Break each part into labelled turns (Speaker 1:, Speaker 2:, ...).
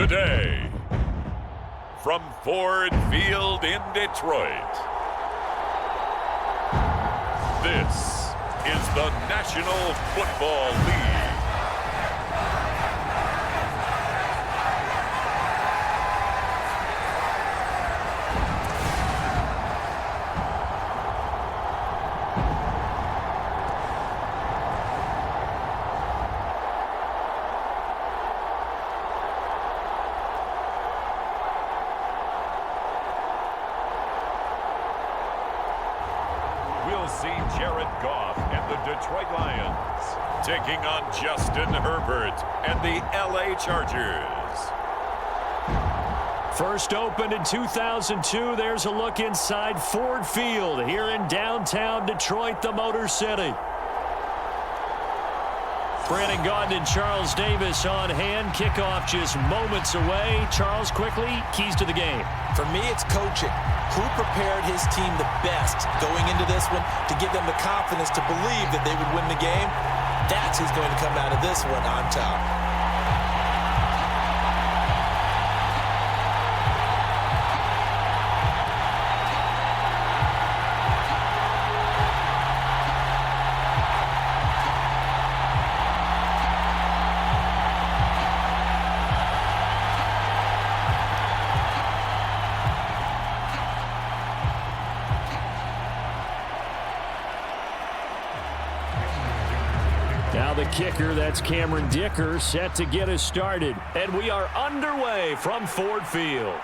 Speaker 1: Today, from Ford Field in Detroit, this is the National Football League. We'll see Jared Goff and the Detroit Lions taking on Justin Herbert and the LA Chargers.
Speaker 2: First opened in 2002, there's a look inside Ford Field here in downtown Detroit, the Motor City. Brandon Gaudin and Charles Davis on hand. Kickoff just moments away. Charles, quickly, keys to the game.
Speaker 3: For me, it's coaching. Who prepared his team the best going into this one to give them the confidence to believe that they would win the game? That's who's going to come out of this one on top.
Speaker 2: Now the kicker, that's Cameron Dicker, set to get us started. And we are underway from Ford Field.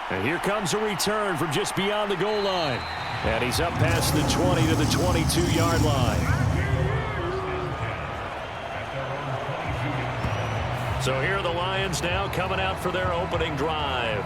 Speaker 2: And here comes a return from just beyond the goal line. And he's up past the 20 to the 22-yard line. So here are the Lions now coming out for their opening drive.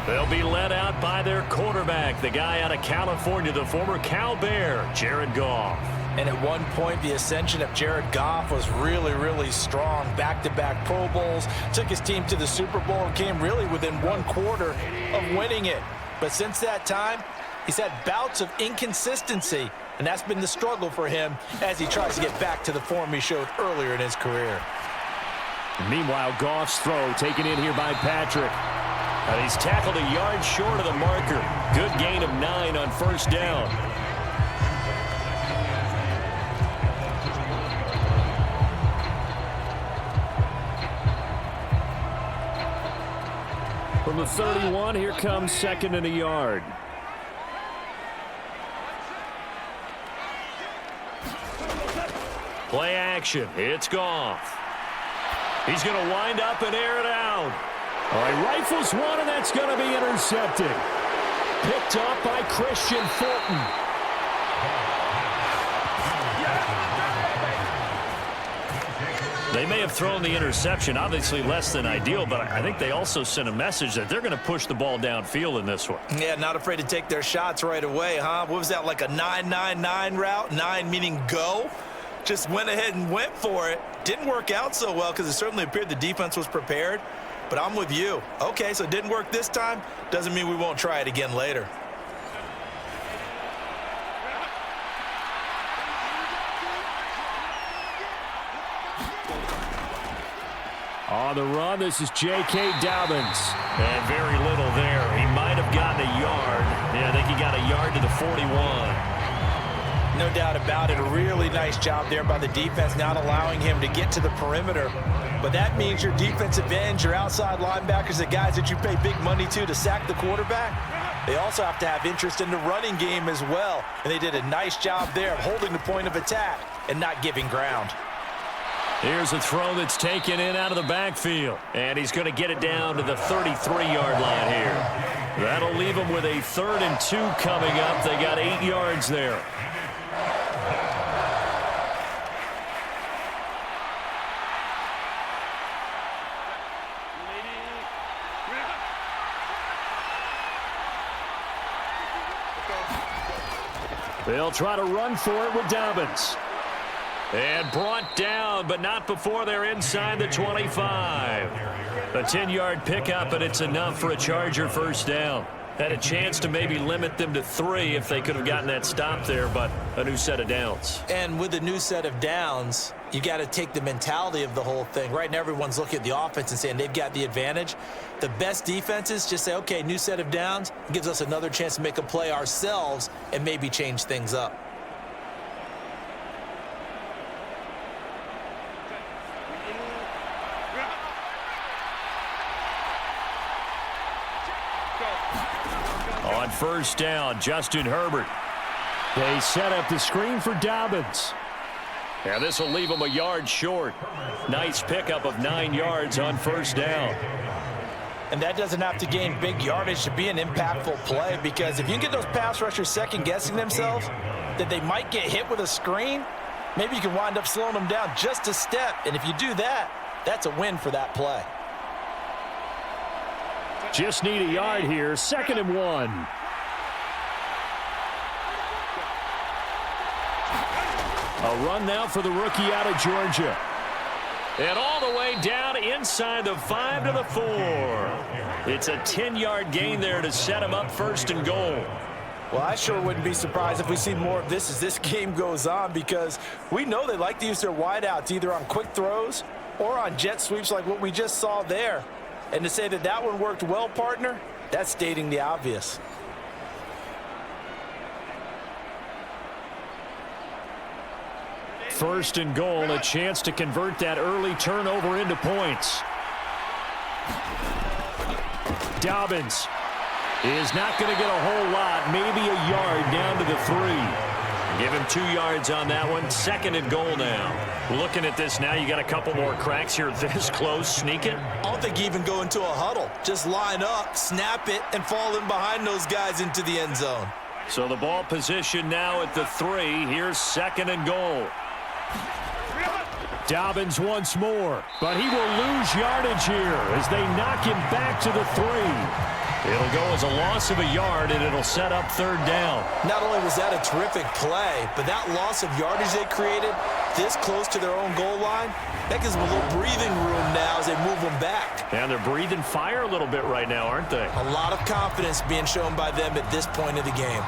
Speaker 2: They'll be led out by their quarterback, the guy out of California, the former Cal Bear, Jared Goff.
Speaker 3: And at one point, the ascension of Jared Goff was really, really strong. Back-to-back Pro Bowls, took his team to the Super Bowl and came really within one quarter of winning it. But since that time, he's had bouts of inconsistency, and that's been the struggle for him as he tries to get back to the form he showed earlier in his career.
Speaker 2: Meanwhile, Goff's throw taken in here by Patrick. And he's tackled a yard short of the marker. Good gain of 9 on first down. From the 31, here comes second and a yard. Play action. It's Goff. He's going to wind up and air it out. All right, rifles one, and that's going to be intercepted. Picked up by Christian Fulton. They may have thrown the interception, obviously less than ideal, but I think they also sent a message that they're going to push the ball downfield in this one.
Speaker 3: Yeah, not afraid to take their shots right away, huh? What was that, like a 9-9-9 route? 9 meaning go? Just went ahead and went for it. Didn't work out so well because it certainly appeared the defense was prepared. But I'm with you. Okay, so it didn't work this time. Doesn't mean we won't try it again later.
Speaker 2: On the run, this is J.K. Dobbins. And very little there. He might have gotten a yard. Yeah, I think he got a yard to the 41.
Speaker 3: No doubt about it. A really nice job there by the defense, not allowing him to get to the perimeter. But that means your defensive ends, your outside linebackers, the guys that you pay big money to sack the quarterback, they also have to have interest in the running game as well. And they did a nice job there of holding the point of attack and not giving ground.
Speaker 2: Here's a throw that's taken in out of the backfield. And he's going to get it down to the 33-yard line here. That'll leave him with a 3rd and 2 coming up. They got 8 yards there. They'll try to run for it with Dobbins. And brought down, but not before they're inside the 25. A 10-yard pickup, and it's enough for a Charger first down. Had a chance to maybe limit them to 3 if they could have gotten that stop there, but a new set of downs.
Speaker 3: And with a new set of downs, You got to take the mentality of the whole thing. Right now, everyone's looking at the offense and saying they've got the advantage. The best defenses just say, okay, new set of downs. It gives us another chance to make a play ourselves and maybe change things up.
Speaker 2: On first down, Justin Herbert. They set up the screen for Dobbins. And this will leave him a yard short. Nice pickup of 9 yards on first down.
Speaker 3: And that doesn't have to gain big yardage to be an impactful play, because if you can get those pass rushers second-guessing themselves that they might get hit with a screen, maybe you can wind up slowing them down just a step. And if you do that, that's a win for that play.
Speaker 2: Just need a yard here, 2nd and 1. A run now for the rookie out of Georgia. And all the way down inside the 5 to the 4. It's a 10-yard gain there to set him up 1st and goal.
Speaker 3: Well, I sure wouldn't be surprised if we see more of this as this game goes on, because we know they like to use their wideouts either on quick throws or on jet sweeps like what we just saw there. And to say that that one worked well, partner, that's stating the obvious.
Speaker 2: First and goal, a chance to convert that early turnover into points. Dobbins is not going to get a whole lot, maybe a yard down to the 3. Give him 2 yards on that one, 2nd and goal now. Looking at this now, you got a couple more cracks here this close, sneak it.
Speaker 3: I don't think you even go into a huddle. Just line up, snap it, and fall in behind those guys into the end zone.
Speaker 2: So the ball position now at the 3. Here's 2nd and goal. Dobbins once more, but he will lose yardage here as they knock him back to the 3. It'll go as a loss of a yard, and it'll set up 3rd down.
Speaker 3: Not only was that a terrific play, but that loss of yardage they created this close to their own goal line, that gives them a little breathing room now as they move them back.
Speaker 2: And they're breathing fire a little bit right now, aren't they?
Speaker 3: A lot of confidence being shown by them at this point of the game.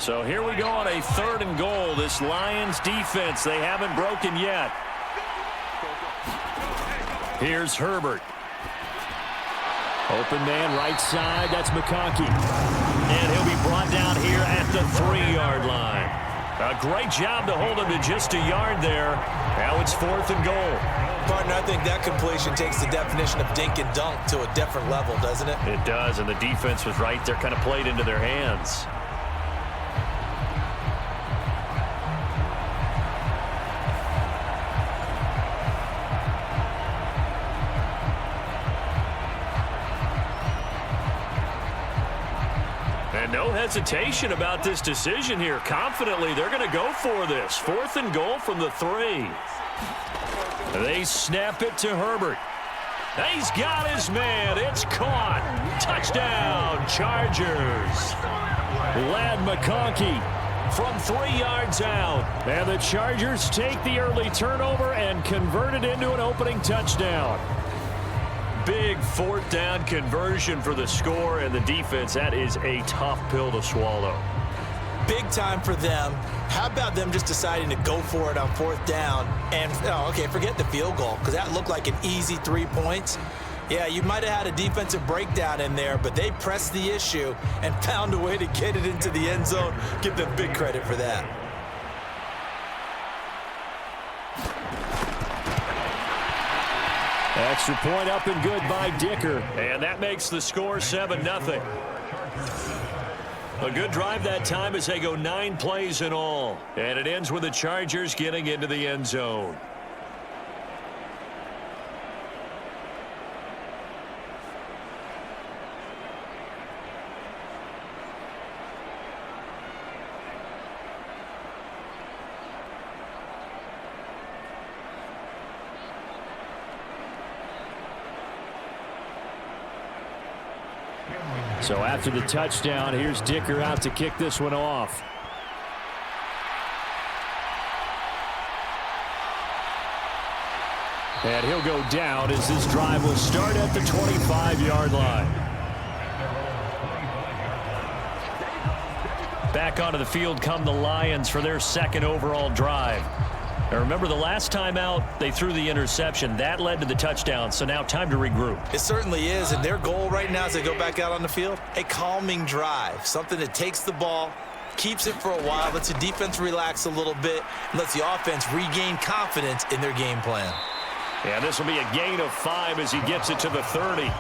Speaker 2: So here we go on a 3rd and goal. This Lions defense, they haven't broken yet. Here's Herbert. Open man right side, that's McConkey. And he'll be brought down here at the 3-yard line. A great job to hold him to just a yard there. Now it's 4th and goal.
Speaker 3: Partner, I think that completion takes the definition of dink and dunk to a different level, doesn't it?
Speaker 2: It does, and the defense was right there, kind of played into their hands. And no hesitation about this decision here. Confidently, they're going to go for this. 4th and goal from the 3. They snap it to Herbert. He's got his man. It's caught. Touchdown, Chargers. Lad McConkey from 3 yards out. And the Chargers take the early turnover and convert it into an opening touchdown. Big 4th down conversion for the score, and the defense, that is a tough pill to swallow.
Speaker 3: Big time for them. How about them just deciding to go for it on 4th down? And, okay, forget the field goal, because that looked like an easy 3 points. Yeah, you might have had a defensive breakdown in there, but they pressed the issue and found a way to get it into the end zone. Give them big credit for that.
Speaker 2: Extra point up and good by Dicker. And that makes the score 7-0. A good drive that time as they go 9 plays in all. And it ends with the Chargers getting into the end zone. So after the touchdown, here's Dicker out to kick this one off. And he'll go down as this drive will start at the 25-yard line. Back onto the field come the Lions for their second overall drive. Now remember, the last time out, they threw the interception. That led to the touchdown, so now time to regroup.
Speaker 3: It certainly is, and their goal right now as they go back out on the field, a calming drive, something that takes the ball, keeps it for a while, lets the defense relax a little bit, and lets the offense regain confidence in their game plan.
Speaker 2: Yeah, this will be a gain of 5 as he gets it to the 30.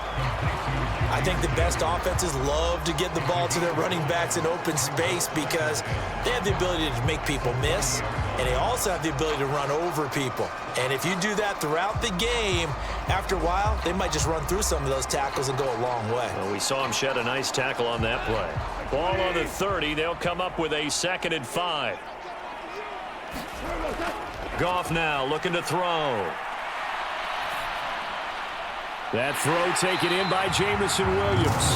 Speaker 3: I think the best offenses love to get the ball to their running backs in open space because they have the ability to make people miss, and they also have the ability to run over people. And if you do that throughout the game, after a while, they might just run through some of those tackles and go a long way.
Speaker 2: Well, we saw him shed a nice tackle on that play. Ball on the 30. They'll come up with a 2nd and 5. Goff now looking to throw. That throw taken in by Jamison Williams.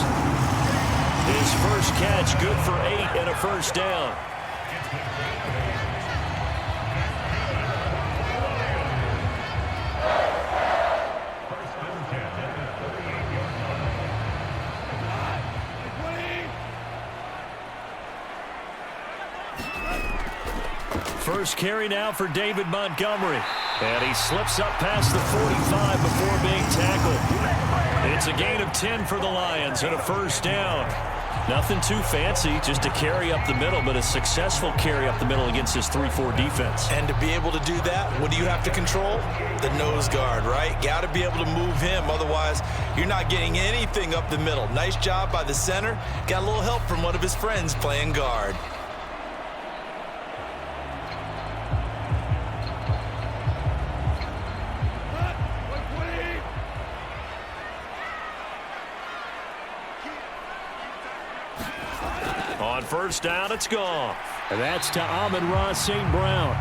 Speaker 2: His first catch, good for 8 and a first down. First carry now for David Montgomery. And he slips up past the 45 before being tackled. It's a gain of 10 for the Lions and a first down. Nothing too fancy, just a carry up the middle, but a successful carry up the middle against this 3-4 defense.
Speaker 3: And to be able to do that, what do you have to control? The nose guard, right? Got to be able to move him, otherwise you're not getting anything up the middle. Nice job by the center. Got a little help from one of his friends playing guard.
Speaker 2: On first down, it's gone. And that's to Amon-Ra St. Brown.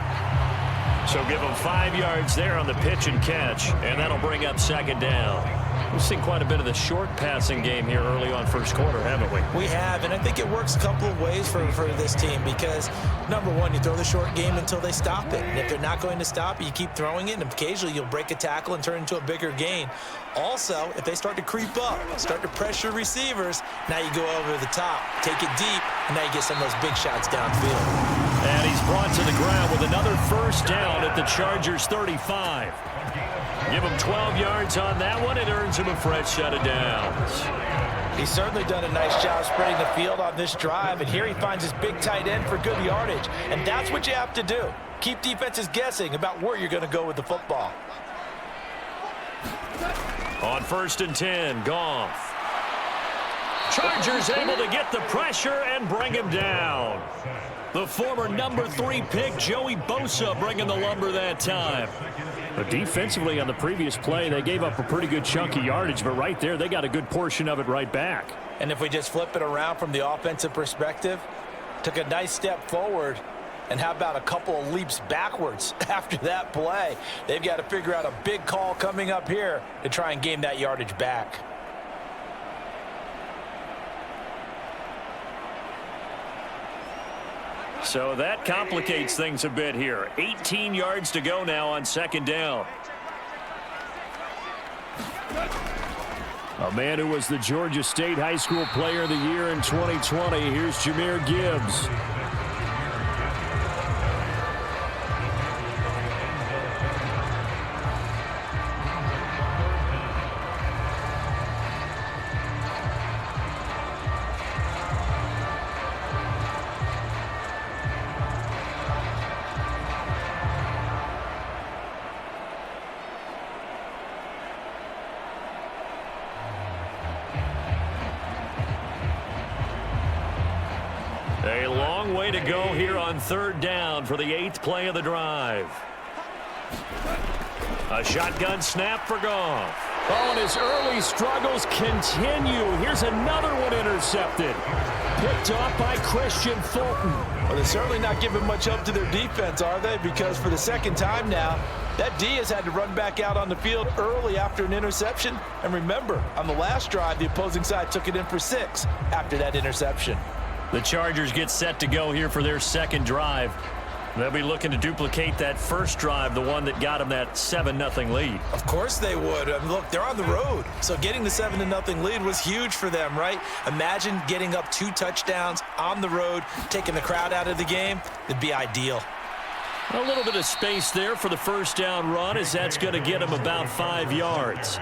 Speaker 2: So give him 5 yards there on the pitch and catch, and that'll bring up 2nd down. We've seen quite a bit of the short passing game here early on first quarter, haven't we?
Speaker 3: We have, and I think it works a couple of ways for this team because, number one, you throw the short game until they stop it. And if they're not going to stop it, you keep throwing it, and occasionally you'll break a tackle and turn it into a bigger gain. Also, if they start to creep up, start to pressure receivers, now you go over the top, take it deep, and now you get some of those big shots downfield.
Speaker 2: And he's brought to the ground with another first down at the Chargers' 35. Give him 12 yards on that one. It earns him a fresh set of downs.
Speaker 3: He's certainly done a nice job spreading the field on this drive, and here he finds his big tight end for good yardage. And that's what you have to do. Keep defenses guessing about where you're going to go with the football.
Speaker 2: On 1st and 10, Goff. Chargers able to get the pressure and bring him down. The former number 3 pick, Joey Bosa, bringing the lumber that time. But defensively on the previous play, they gave up a pretty good chunk of yardage, but right there, they got a good portion of it right back.
Speaker 3: And if we just flip it around from the offensive perspective, took a nice step forward, and how about a couple of leaps backwards after that play? They've got to figure out a big call coming up here to try and gain that yardage back.
Speaker 2: So that complicates things a bit here. 18 yards to go now on 2nd down. A man who was the Georgia State High School Player of the Year in 2020. Here's Jahmyr Gibbs. A long way to go here on 3rd down for the 8th play of the drive. A shotgun snap for Goff. Oh, and his early struggles continue. Here's another one intercepted. Picked off by Christian Fulton.
Speaker 3: Well, they're certainly not giving much up to their defense, are they? Because for the 2nd time now, that D has had to run back out on the field early after an interception. And remember, on the last drive, the opposing side took it in for 6 after that interception.
Speaker 2: The Chargers get set to go here for their 2nd drive. They'll be looking to duplicate that first drive, the one that got them that 7-0 lead.
Speaker 3: Of course they would. I mean, look, they're on the road. So getting the 7-0 lead was huge for them, right? Imagine getting up 2 touchdowns on the road, taking the crowd out of the game. It'd be ideal.
Speaker 2: A little bit of space there for the first down run, as that's going to get them about 5 yards.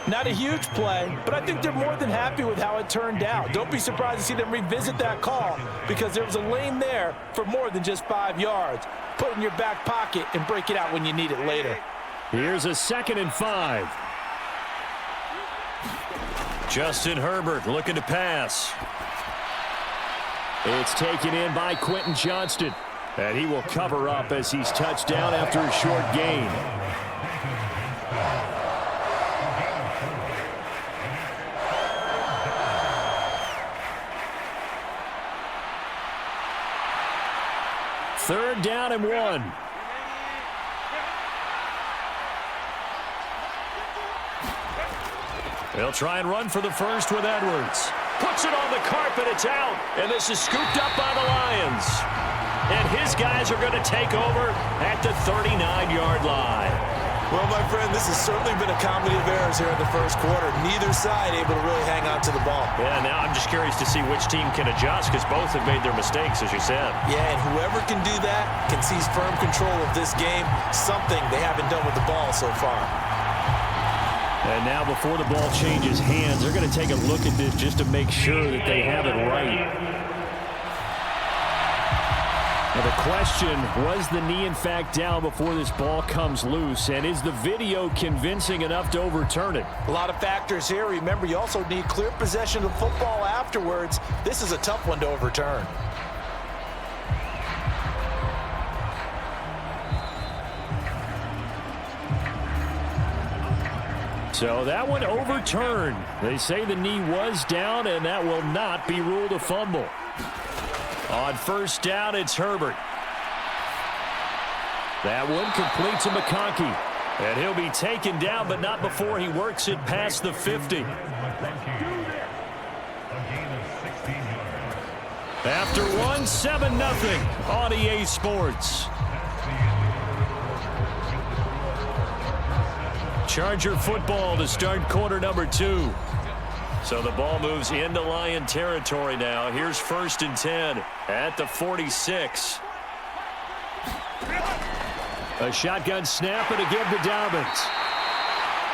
Speaker 3: Not a huge play, but I think they're more than happy with how it turned out. Don't be surprised to see them revisit that call, because there was a lane there for more than just 5 yards. Put it in your back pocket and break it out when you need it later.
Speaker 2: Here's a 2nd and 5. Justin Herbert looking to pass. It's taken in by Quentin Johnston, and he will cover up as he's touched down after a short gain. Third down and 1. They'll try and run for the first with Edwards. Puts it on the carpet. It's out. And this is scooped up by the Lions. And his guys are going to take over at the 39-yard line.
Speaker 3: Well, my friend, this has certainly been a comedy of errors here in the first quarter. Neither side able to really hang on to the ball.
Speaker 2: Yeah, now I'm just curious to see which team can adjust, because both have made their mistakes, as you said.
Speaker 3: Yeah, and whoever can do that can seize firm control of this game, something they haven't done with the ball so far.
Speaker 2: And now before the ball changes hands, they're going to take a look at this just to make sure that they have it right. Now the question, was the knee in fact down before this ball comes loose? And is the video convincing enough to overturn it?
Speaker 3: A lot of factors here. Remember, you also need clear possession of football afterwards. This is a tough one to overturn.
Speaker 2: So that one overturned. They say the knee was down, and that will not be ruled a fumble. On first down, it's Herbert. That one complete to McConkey. And he'll be taken down, but not before he works it past the 50. After one, 7-0 on EA Sports. Charger football to start quarter number 2. So the ball moves into Lion territory now. Here's 1st and 10 at the 46. A shotgun snap and again to Dobbins.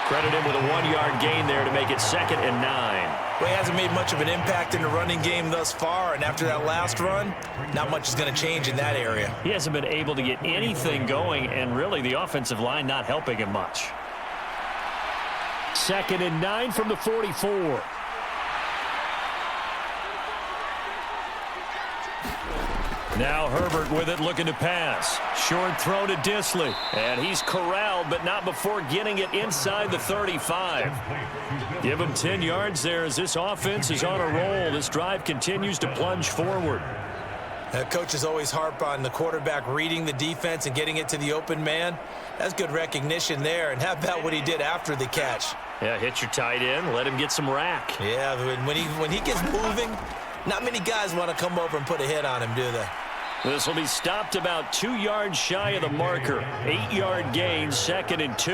Speaker 2: Credit him with a 1-yard gain there to make it 2nd and 9.
Speaker 3: Well, he hasn't made much of an impact in the running game thus far, and after that last run, not much is going to change in that area.
Speaker 2: He hasn't been able to get anything going, and really the offensive line not helping him much. 2nd and 9 from the 44. Now Herbert with it, looking to pass. Short throw to Disley. And he's corralled, but not before getting it inside the 35. Give him 10 yards there as this offense is on a roll. This drive continues to plunge forward.
Speaker 3: Coaches always harp on the quarterback reading the defense and getting it to the open man. That's good recognition there. And how about what he did after the catch?
Speaker 2: Yeah, hit your tight end, let him get some rack.
Speaker 3: Yeah, when he gets moving, not many guys want to come over and put a hit on him, do they?
Speaker 2: This will be stopped about 2 yards shy of the marker. 8-yard gain, 2nd and 2.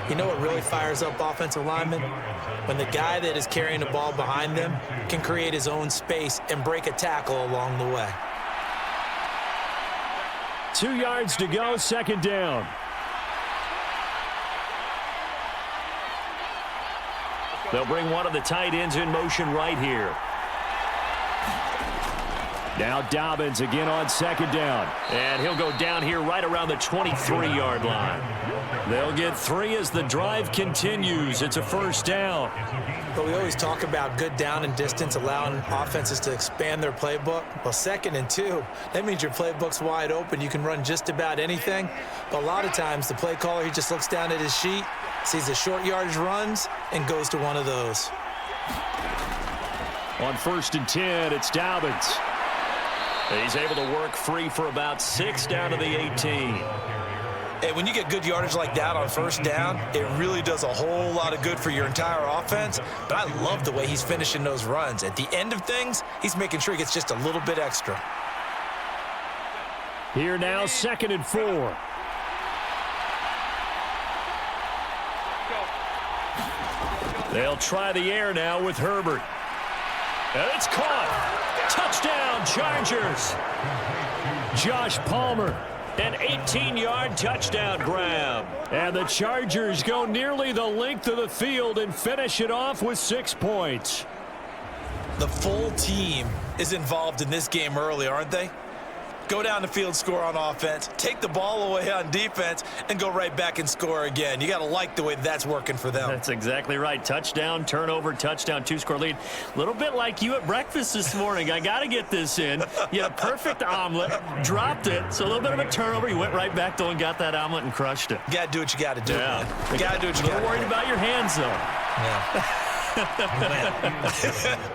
Speaker 3: You know what really fires up offensive linemen? When the guy that is carrying the ball behind them can create his own space and break a tackle along the way.
Speaker 2: 2 yards to go, 2nd down. They'll bring one of the tight ends in motion right here. Now Dobbins again on 2nd down. And he'll go down here right around the 23-yard line. They'll get 3 as the drive continues. It's a 1st down.
Speaker 3: But we always talk about good down and distance, allowing offenses to expand their playbook. Well, 2nd and 2, that means your playbook's wide open. You can run just about anything. But a lot of times, the play caller, he just looks down at his sheet, sees the short yardage runs, and goes to one of those.
Speaker 2: On 1st and 10, it's Dobbins. He's able to work free for about 6 down to the 18.
Speaker 3: Hey, when you get good yardage like that on 1st down, it really does a whole lot of good for your entire offense. But I love the way he's finishing those runs. At the end of things, he's making sure he gets just a little bit extra.
Speaker 2: Here now, 2nd and 4. They'll try the air now with Herbert. And it's caught. Touchdown, Chargers. Josh Palmer, an 18-yard touchdown grab. And the Chargers go nearly the length of the field and finish it off with 6 points.
Speaker 3: The full team is involved in this game early, aren't they? Go down the field, score on offense, take the ball away on defense, and go right back and score again. You got to like the way that's working for them.
Speaker 2: That's exactly right. Touchdown, turnover, touchdown, 2-score lead. A little bit like you at breakfast this morning. I got to get this in. You had a perfect omelet, dropped it, so a little bit of a turnover. You went right back, though, and got that omelet and crushed it.
Speaker 3: You got to do what you got to do, man. You got to do what you got to do.
Speaker 2: A little worried about your hands, though.
Speaker 3: Yeah.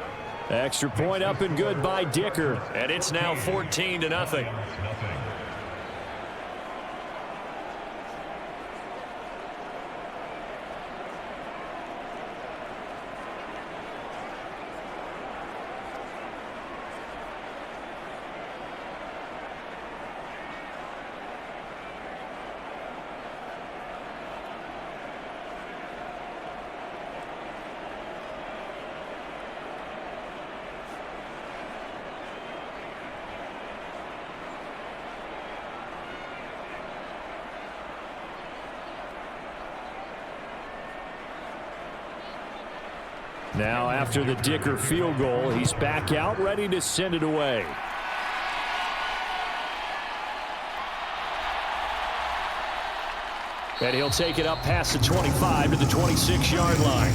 Speaker 2: Extra point up and good by Dicker. And it's now 14-0. Now, after the Dicker field goal, he's back out, ready to send it away. And he'll take it up past the 25 to the 26-yard line.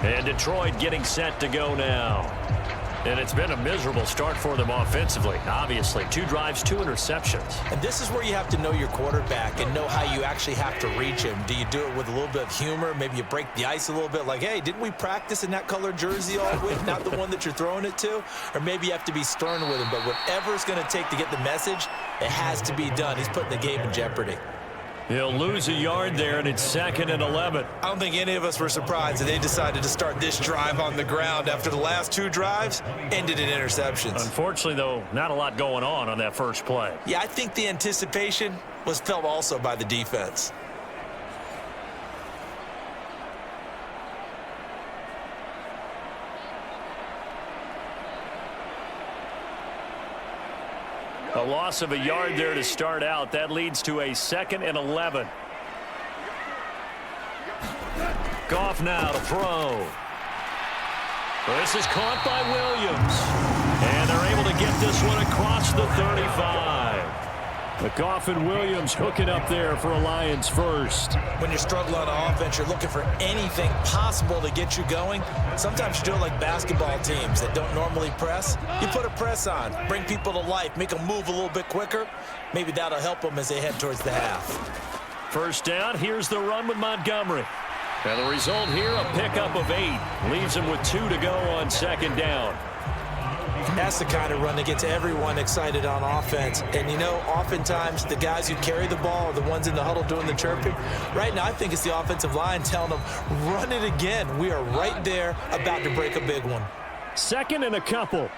Speaker 2: And Detroit getting set to go now. And it's been a miserable start for them offensively. Obviously, 2 drives, 2 interceptions.
Speaker 3: And this is where you have to know your quarterback and know how you actually have to reach him. Do you do it with a little bit of humor? Maybe you break the ice a little bit like, hey, didn't we practice in that colored jersey all week? Not the one that you're throwing it to? Or maybe you have to be stern with him. But whatever it's going to take to get the message, it has to be done. He's putting the game in jeopardy.
Speaker 2: He'll lose a yard there, and it's 2nd and 11.
Speaker 3: I don't think any of us were surprised that they decided to start this drive on the ground after the last 2 drives ended in interceptions.
Speaker 2: Unfortunately, though, not a lot going on that first play.
Speaker 3: Yeah, I think the anticipation was felt also by the defense.
Speaker 2: A loss of a yard there to start out. That leads to a 2nd and 11. Goff now to throw. This is caught by Williams. And they're able to get this one across the 35. The Goff and Williams hooking up there for a Lions first.
Speaker 3: When you're struggling on offense, you're looking for anything possible to get you going. Sometimes you do it like basketball teams that don't normally press. You put a press on, bring people to life, make them move a little bit quicker. Maybe that'll help them as they head towards the half.
Speaker 2: First down, here's the run with Montgomery. And the result here, a pickup of 8. Leaves him with 2 to go on 2nd down.
Speaker 3: That's the kind of run that gets everyone excited on offense. And, you know, oftentimes the guys who carry the ball are the ones in the huddle doing the chirping. Right now, I think it's the offensive line telling them, run it again. We are right there about to break a big one.
Speaker 2: 2nd and a couple.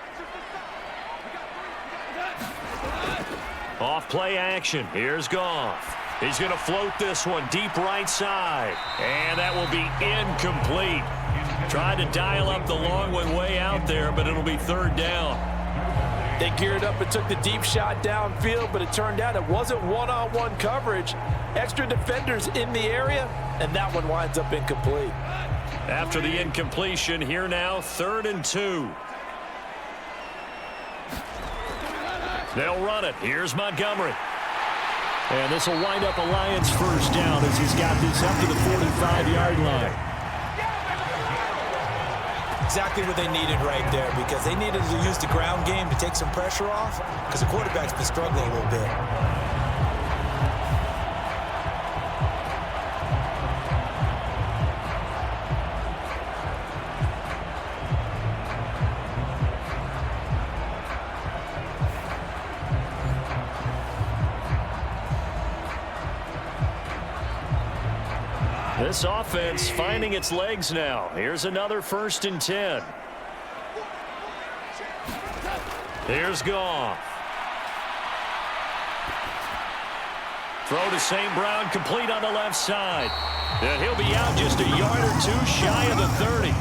Speaker 2: Off play action. Here's Goff. He's going to float this one deep right side. And that will be incomplete. Tried to dial up the long one way out there, but it'll be 3rd down.
Speaker 3: They geared up and took the deep shot downfield, but it turned out it wasn't one-on-one coverage. Extra defenders in the area, and that one winds up incomplete.
Speaker 2: After the incompletion, here now, 3rd and 2. They'll run it. Here's Montgomery. And this will wind up a Lions first down as he's got this up to the 45-yard line.
Speaker 3: Exactly what they needed right there, because they needed to use the ground game to take some pressure off, because the quarterback's been struggling a little bit.
Speaker 2: This offense finding its legs now. Here's another 1st and 10. Here's Goff. Throw to St. Brown, complete on the left side. And he'll be out just a yard or two shy of the 30.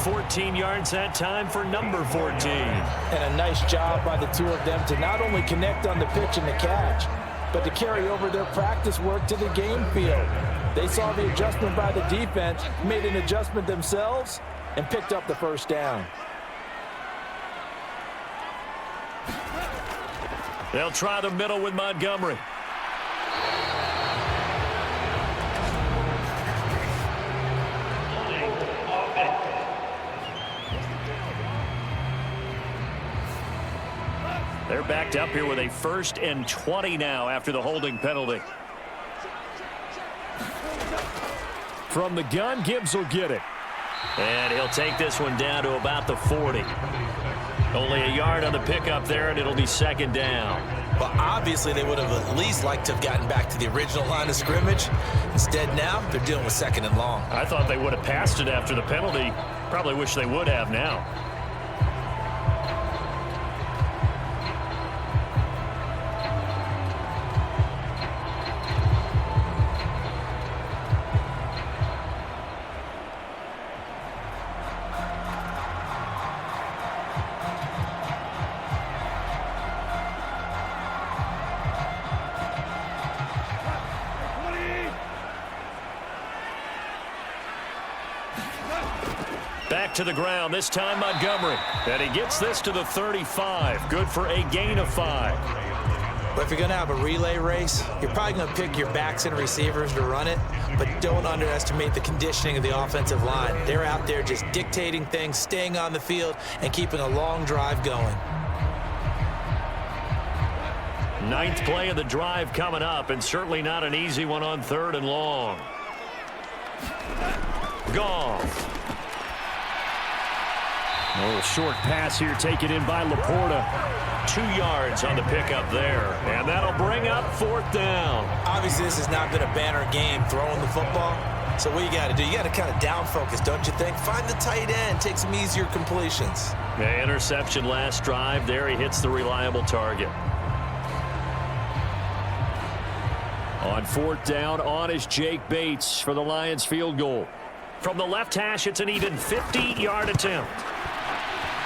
Speaker 2: 14 yards that time for number 14.
Speaker 3: And a nice job by the two of them to not only connect on the pitch and the catch, but to carry over their practice work to the game field. They saw the adjustment by the defense, made an adjustment themselves, and picked up the first down.
Speaker 2: They'll try the middle with Montgomery. They're backed up here with a 1st and 20 now after the holding penalty. From the gun, Gibbs will get it. And he'll take this one down to about the 40. Only a yard on the pickup there, and it'll be 2nd down.
Speaker 3: Well, obviously, they would have at least liked to have gotten back to the original line of scrimmage. Instead, now, they're dealing with 2nd and long.
Speaker 2: I thought they would have passed it after the penalty. Probably wish they would have now. Back to the ground, this time Montgomery. And he gets this to the 35. Good for a gain of 5.
Speaker 3: But if you're going to have a relay race, you're probably going to pick your backs and receivers to run it, but don't underestimate the conditioning of the offensive line. They're out there just dictating things, staying on the field, and keeping a long drive going.
Speaker 2: 9th play of the drive coming up, and certainly not an easy one on 3rd and long. Goff. A little short pass here taken in by Laporta. 2 yards on the pickup there. And that'll bring up 4th down.
Speaker 3: Obviously, this has not been a banner game throwing the football. So what you got to do, you got to kind of down focus, don't you think? Find the tight end, take some easier completions.
Speaker 2: Yeah, interception last drive. There he hits the reliable target. On 4th down, on is Jake Bates for the Lions field goal. From the left hash, it's an even 50-yard attempt.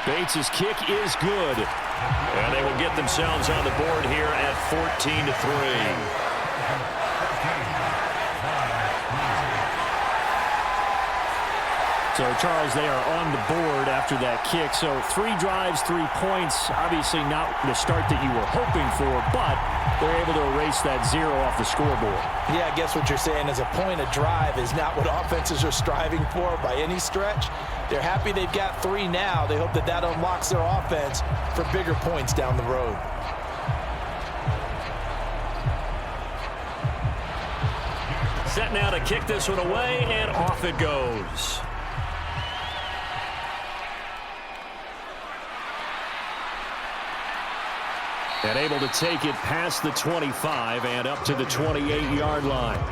Speaker 2: Bates' kick is good. And they will get themselves on the board here at 14-3. So, Charles, they are on the board after that kick. So 3 drives, 3 points. Obviously not the start that you were hoping for, but they're able to erase that 0 off the scoreboard.
Speaker 3: Yeah, I guess what you're saying is a point a drive is not what offenses are striving for by any stretch. They're happy they've got 3 now. They hope that that unlocks their offense for bigger points down the road.
Speaker 2: Set now to kick this one away, and off it goes. And able to take it past the 25 and up to the 28-yard line.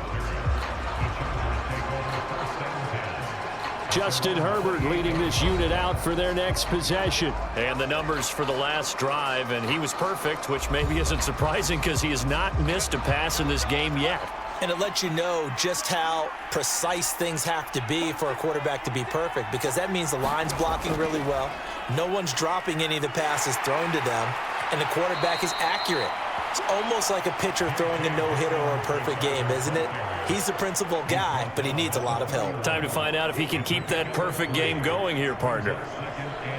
Speaker 2: Justin Herbert leading this unit out for their next possession. And the numbers for the last drive, and he was perfect, which maybe isn't surprising because he has not missed a pass in this game yet.
Speaker 3: And it lets you know just how precise things have to be for a quarterback to be perfect, because that means the line's blocking really well. No one's dropping any of the passes thrown to them, and the quarterback is accurate. It's almost like a pitcher throwing a no-hitter or a perfect game, isn't it? He's the principal guy, but he needs a lot of help.
Speaker 2: Time to find out if he can keep that perfect game going here, partner.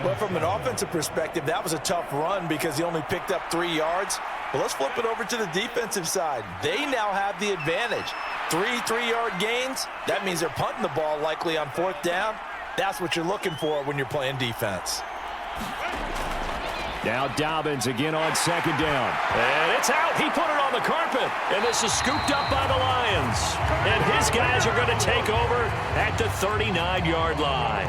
Speaker 3: Well, from an offensive perspective, that was a tough run because he only picked up 3 yards. But let's flip it over to the defensive side. They now have the advantage. 3 3-yard gains. That means they're punting the ball likely on 4th down. That's what you're looking for when you're playing defense.
Speaker 2: Now Dobbins again on 2nd down. And it's out. He put it on the carpet. And this is scooped up by the Lions. And his guys are going to take over at the 39-yard line.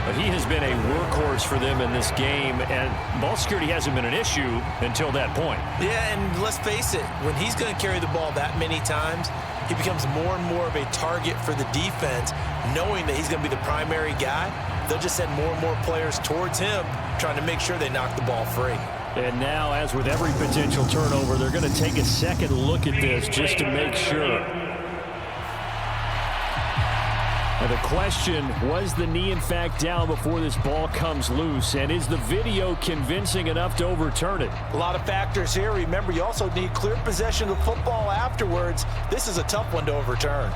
Speaker 2: But he has been a workhorse for them in this game, and ball security hasn't been an issue until that point.
Speaker 3: Yeah, and let's face it, when he's going to carry the ball that many times, he becomes more and more of a target for the defense, knowing that he's going to be the primary guy. They'll just send more and more players towards him, trying to make sure they knock the ball free.
Speaker 2: And now, as with every potential turnover, they're going to take a second look at this just to make sure. And the question, was the knee in fact down before this ball comes loose? And is the video convincing enough to overturn it?
Speaker 3: A lot of factors here. Remember, you also need clear possession of football afterwards. This is a tough one to overturn.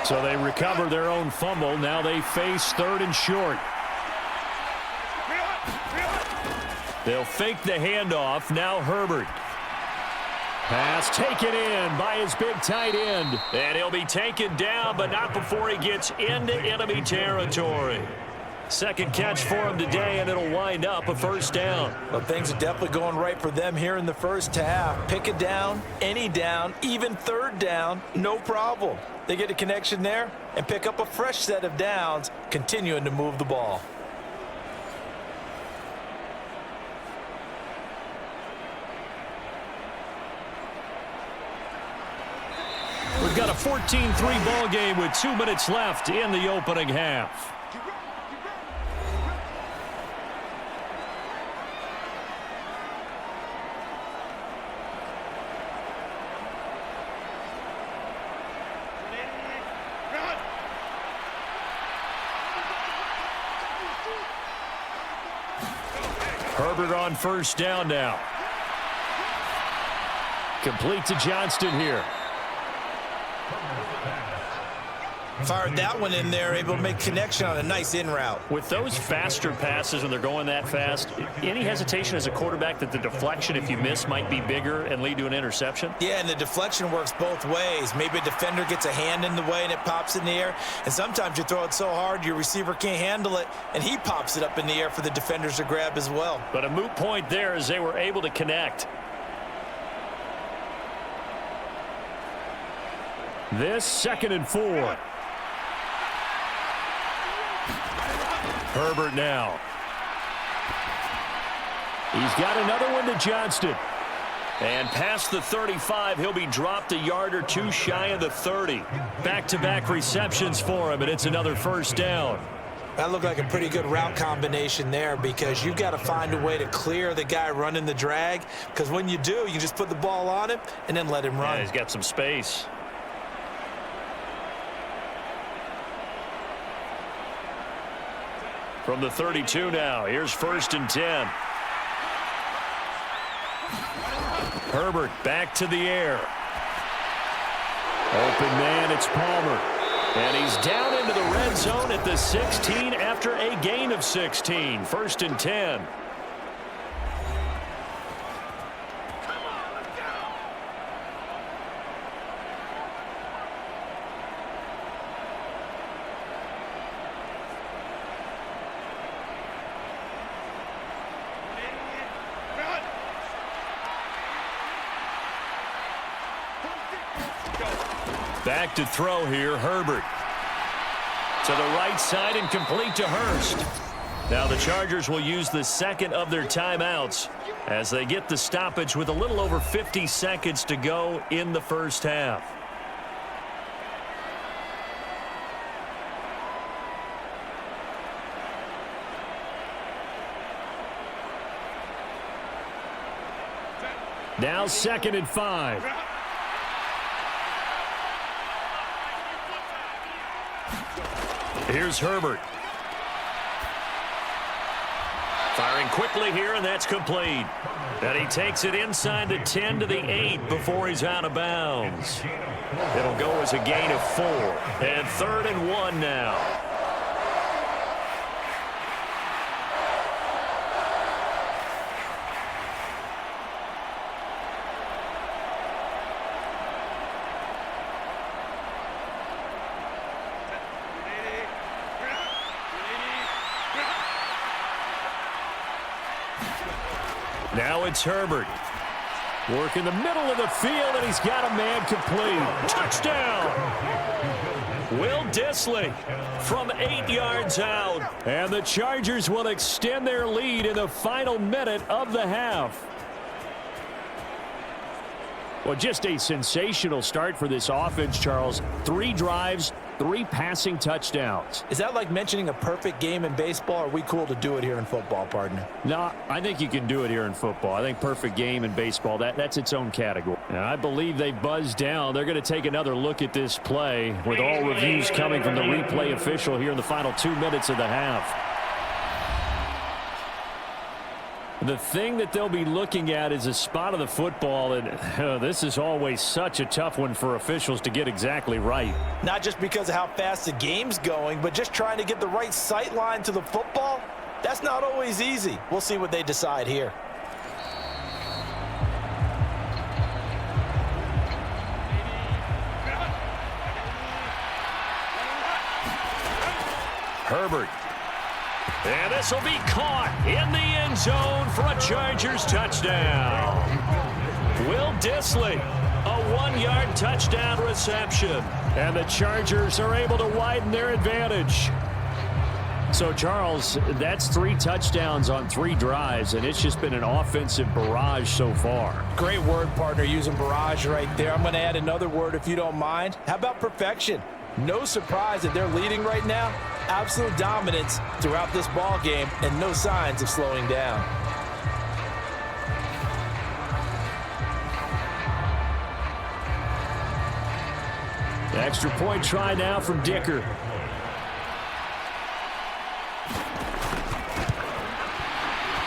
Speaker 2: So they recover their own fumble. Now they face 3rd and short. They'll fake the handoff. Now Herbert. Pass taken in by his big tight end. And he'll be taken down, but not before he gets into enemy territory. Second catch for him today, and it'll wind up a 1st down.
Speaker 3: Well, things are definitely going right for them here in the first half. Pick it down, any down, even 3rd down, no problem. They get a connection there and pick up a fresh set of downs, continuing to move the ball.
Speaker 2: We've got a 14-3 ball game with 2 minutes left in the opening half. Herbert on 1st down now. Complete to Johnston here.
Speaker 3: Fired that one in there, able to make connection on a nice in route.
Speaker 2: With those faster passes and they're going that fast, any hesitation as a quarterback that the deflection, if you miss, might be bigger and lead to an interception?
Speaker 3: Yeah, and the deflection works both ways. Maybe a defender gets a hand in the way and it pops in the air. And sometimes you throw it so hard your receiver can't handle it, and he pops it up in the air for the defenders to grab as well.
Speaker 2: But a moot point there as they were able to connect. This 2nd and 4. Herbert now. He's got another one to Johnston. And past the 35, he'll be dropped a yard or 2 shy of the 30. Back-to-back receptions for him, and it's another 1st down.
Speaker 3: That looked like a pretty good route combination there, because you've got to find a way to clear the guy running the drag, because when you do, you just put the ball on him and then let him run.
Speaker 2: Yeah, he's got some space. From the 32 now, here's 1st and 10. Herbert back to the air. Open man, it's Palmer. And he's down into the red zone at the 16 after a gain of 16. 1st and 10. Back to throw here, Herbert. To the right side and complete to Hurst. Now the Chargers will use the 2nd of their timeouts as they get the stoppage with a little over 50 seconds to go in the first half. Now 2nd and 5. Here's Herbert. Firing quickly here, and that's complete. And he takes it inside the 10 to the 8 before he's out of bounds. It'll go as a gain of 4. And 3rd and 1 now. Now it's Herbert. Work in the middle of the field, and he's got a man complete. Touchdown! Will Dissly from 8 yards out. And the Chargers will extend their lead in the final minute of the half. Well, just a sensational start for this offense, Charles. 3 drives, 3 passing touchdowns.
Speaker 3: Is that like mentioning a perfect game in baseball, or are we cool to do it here in football, partner?
Speaker 2: No, I think you can do it here in football. I think perfect game in baseball, that's its own category. And I believe they buzzed down. They're going to take another look at this play with all reviews coming from the replay official here in the final 2 minutes of the half. The thing that they'll be looking at is a spot of the football, and this is always such a tough one for officials to get exactly right.
Speaker 3: Not just because of how fast the game's going, but just trying to get the right sight line to the football. That's not always easy. We'll see what they decide here.
Speaker 2: Herbert. And this will be caught in the end zone for a Chargers touchdown. Will Dissly, a 1-yard touchdown reception. And the Chargers are able to widen their advantage. So, Charles, that's 3 touchdowns on 3 drives, and it's just been an offensive barrage so far.
Speaker 3: Great word, partner, using barrage right there. I'm going to add another word if you don't mind. How about perfection? No surprise that they're leading right now. Absolute dominance throughout this ball game and no signs of slowing down.
Speaker 2: The extra point try now from Dicker.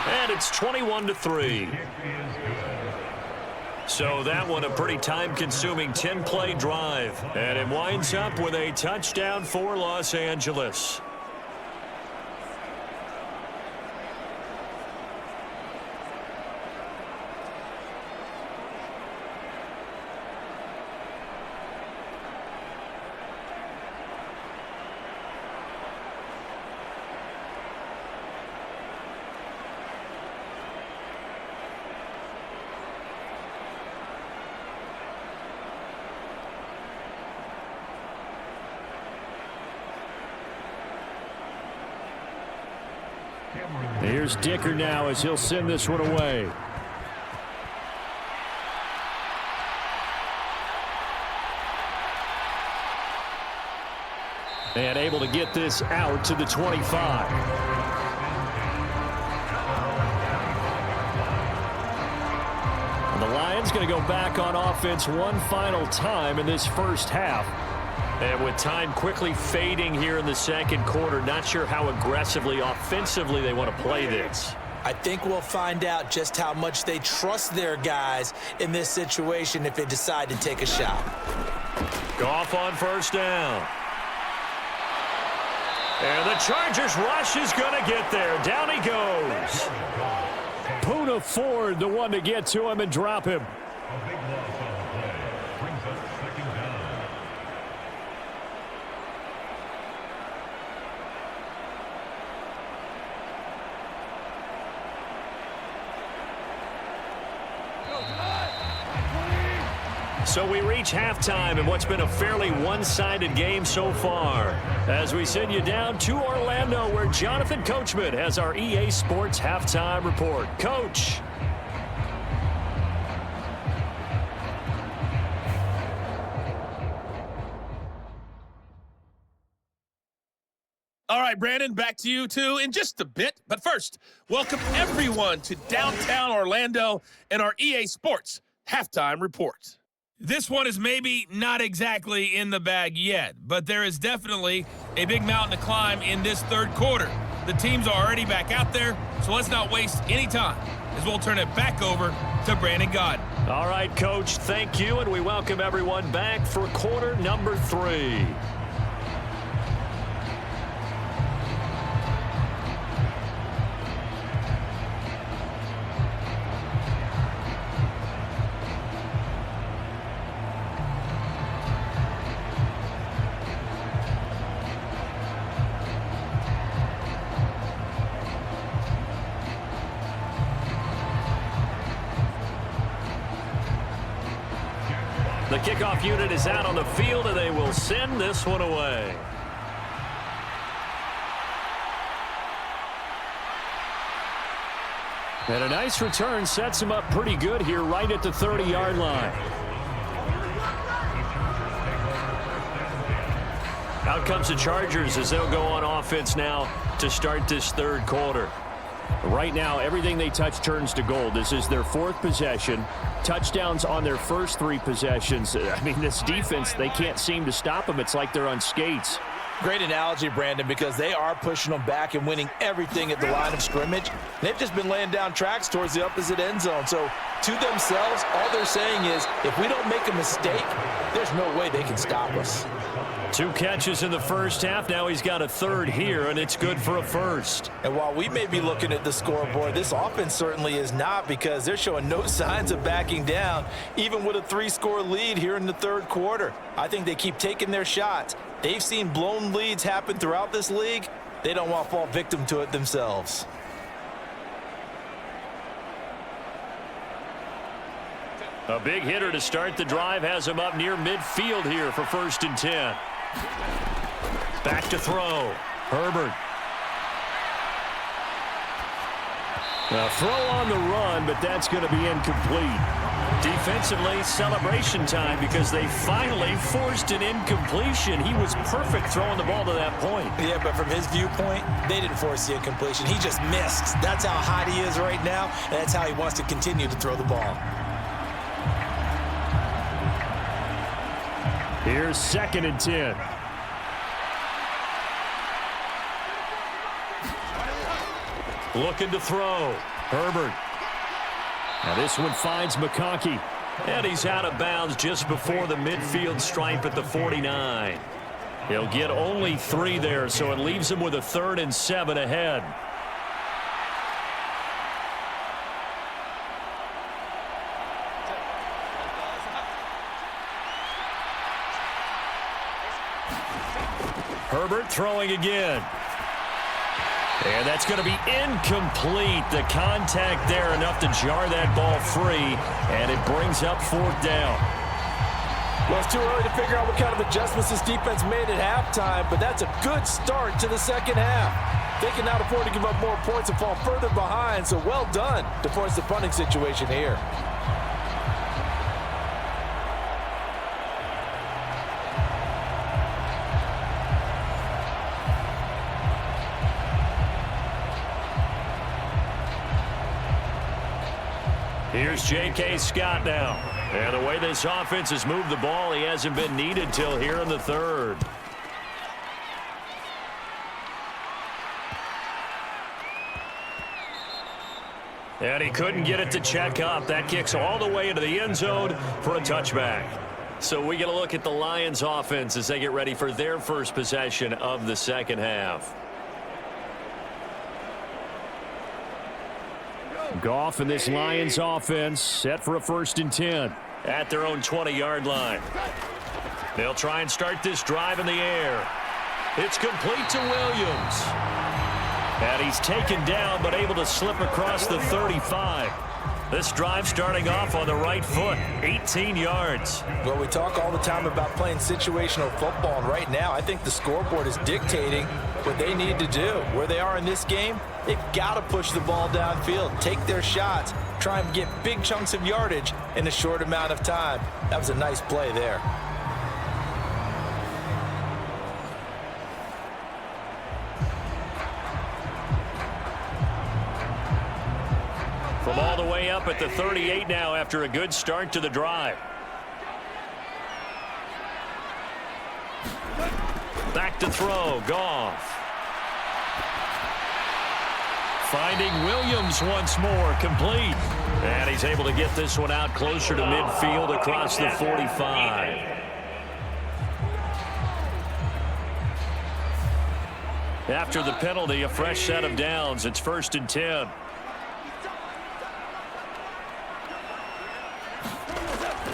Speaker 2: And it's 21-3. So that one a pretty time-consuming 10-play drive. And it winds up with a touchdown for Los Angeles. Here's Dicker now as he'll send this one away. And able to get this out to the 25. And the Lions going to go back on offense one final time in this first half. And with time quickly fading here in the second quarter, not sure how aggressively, offensively they want to play this.
Speaker 3: I think we'll find out just how much they trust their guys in this situation if they decide to take a shot.
Speaker 2: Goff on first down. And the Chargers rush is going to get there. Down he goes. Poona Ford, the one to get to him and drop him. So we reach halftime in what's been a fairly one-sided game so far. As we send you down to Orlando, where Jonathan Coachman has our EA Sports Halftime Report. Coach.
Speaker 4: All right, Brandon, back to you, too, in just a bit. But first, welcome everyone to downtown Orlando and our EA Sports Halftime Report. This one is maybe not exactly in the bag yet, but there is definitely a big mountain to climb in this third quarter. The teams are already back out there, so let's not waste any time as we'll turn it back over to Brandon Gaudin.
Speaker 2: All right, Coach, thank you, and we welcome everyone back for quarter number 3. The kickoff unit is out on the field, and they will send this one away. And a nice return sets him up pretty good here right at the 30-yard line. comes the Chargers as they'll go on offense now to start this third quarter. Right now, everything they touch turns to gold. This is their fourth possession. Touchdowns on their first three possessions. I mean, this defense, they can't seem to stop them. It's like they're on skates.
Speaker 3: Great analogy, Brandon, because they are pushing them back and winning everything at the line of scrimmage. They've just been laying down tracks towards the opposite end zone. So to themselves, all they're saying is, if we don't make a mistake, there's no way they can stop us.
Speaker 2: 2 catches in the first half. Now he's got a third here, and it's good for a first.
Speaker 3: And while we may be looking at the scoreboard, this offense certainly is not, because they're showing no signs of backing down, even with a 3-score lead here in the third quarter. I think they keep taking their shots. They've seen blown leads happen throughout this league. They don't want to fall victim to it themselves.
Speaker 2: A big hitter to start the drive has him up near midfield here for 1st and 10. Back to throw. Herbert. A throw on the run, but that's going to be incomplete. Defensively, celebration time, because they finally forced an incompletion. He was perfect throwing the ball to that point.
Speaker 3: Yeah, but from his viewpoint, they didn't force the incompletion. He just missed. That's how hot he is right now, and that's how he wants to continue to throw the ball.
Speaker 2: Here's 2nd and 10. Looking to throw. Herbert. Now this one finds McConkey. And he's out of bounds just before the midfield stripe at the 49. He'll get only 3 there, so it leaves him with a 3rd and 7 ahead. Herbert throwing again. And that's going to be incomplete. The contact there enough to jar that ball free, and it brings up 4th down.
Speaker 3: Well, it's too early to figure out what kind of adjustments this defense made at halftime, but that's a good start to the second half. They can now afford to give up more points and fall further behind, so well done to force the punting situation here.
Speaker 2: Here's J.K. Scott now. And the way this offense has moved the ball, he hasn't been needed till here in the third. And he couldn't get it to check up. That kicks all the way into the end zone for a touchback. So we get a look at the Lions offense as they get ready for their first possession of the second half. Goff and this Lions offense set for a 1st and 10 at their own 20-yard line. They'll try and start this drive in the air. It's complete to Williams. And he's taken down but able to slip across the 35. This drive starting off on the right foot, 18 yards.
Speaker 3: Well, we talk all the time about playing situational football, and right now I think the scoreboard is dictating what they need to do. Where they are in this game, they've got to push the ball downfield, take their shots, try and get big chunks of yardage in a short amount of time. That was a nice play there.
Speaker 2: From all the way up at the 38 now after a good start to the drive. Back to throw, Goff. Finding Williams once more, complete. And he's able to get this one out closer to midfield across the 45. After the penalty, a fresh set of downs. It's 1st and 10.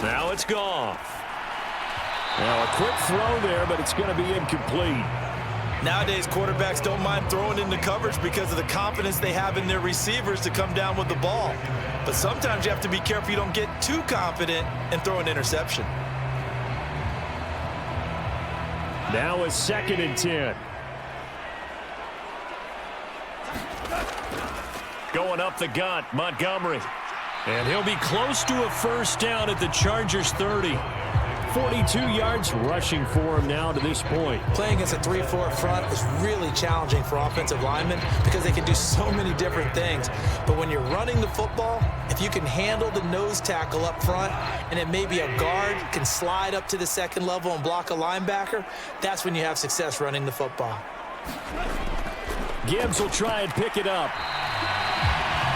Speaker 2: Now it's Goff. Now a quick throw there, but it's going to be incomplete.
Speaker 3: Nowadays, quarterbacks don't mind throwing into coverage because of the confidence they have in their receivers to come down with the ball. But sometimes you have to be careful you don't get too confident and throw an interception.
Speaker 2: Now a 2nd and 10. Going up the gut, Montgomery. And he'll be close to a 1st down at the Chargers 30. 42 yards rushing for him now to this point.
Speaker 3: Playing against a 3-4 front is really challenging for offensive linemen because they can do so many different things. But when you're running the football, if you can handle the nose tackle up front, and then maybe a guard can slide up to the second level and block a linebacker, that's when you have success running the football.
Speaker 2: Gibbs will try and pick it up.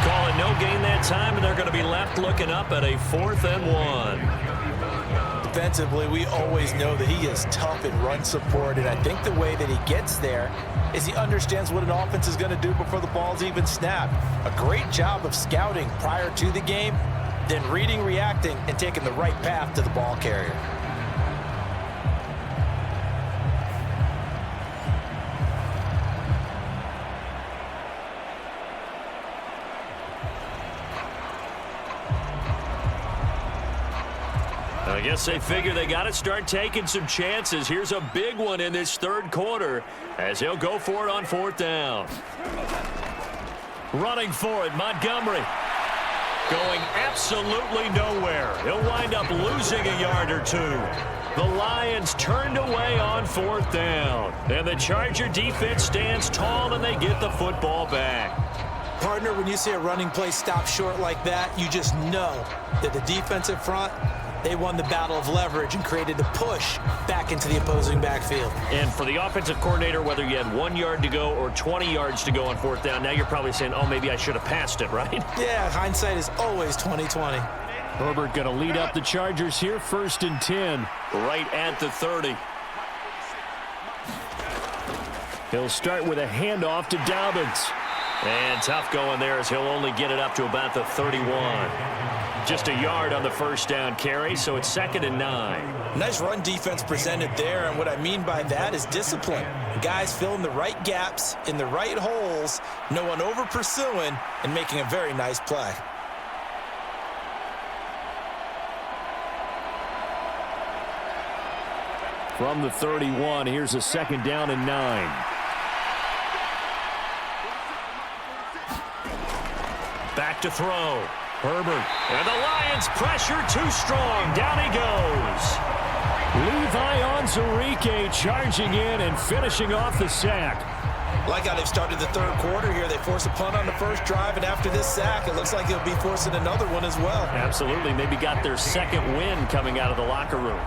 Speaker 2: Call it no gain that time, and they're going to be left looking up at a 4th and 1.
Speaker 3: Defensively, we always know that he is tough in run support, and I think the way that he gets there is he understands what an offense is going to do before the ball's even snapped. A great job of scouting prior to the game, then reading, reacting, and taking the right path to the ball carrier.
Speaker 2: I guess they figure they got to start taking some chances. Here's a big one in this 3rd quarter as he'll go for it on 4th down. Running for it, Montgomery. Going absolutely nowhere. He'll wind up losing a yard or 2. The Lions turned away on 4th down. And the Charger defense stands tall, and they get the football back.
Speaker 3: Partner, when you see a running play stop short like that, you just know that the defensive front, they won the battle of leverage and created the push back into the opposing backfield.
Speaker 2: And for the offensive coordinator, whether you had 1 yard to go or 20 yards to go on 4th down, now you're probably saying, oh, maybe I should have passed it, right?
Speaker 3: Yeah, hindsight is always 20/20.
Speaker 2: Herbert going to lead up the Chargers here, 1st and 10. Right at the 30. He'll start with a handoff to Dobbins. And tough going there as he'll only get it up to about the 31. Just a yard on the 1st down carry, so it's 2nd and 9.
Speaker 3: Nice run defense presented there, and what I mean by that is discipline. Guys filling the right gaps in the right holes, no one over pursuing, and making a very nice play.
Speaker 2: From the 31, here's a 2nd down and 9. Back to throw. Herbert. And the Lions pressure too strong. Down he goes. Levi Onwuzurike charging in and finishing off the sack.
Speaker 3: Like how they've started the 3rd quarter here. They force a punt on the 1st drive, and after this sack, it looks like they'll be forcing another one as well.
Speaker 2: Absolutely. Maybe got their 2nd win coming out of the locker room.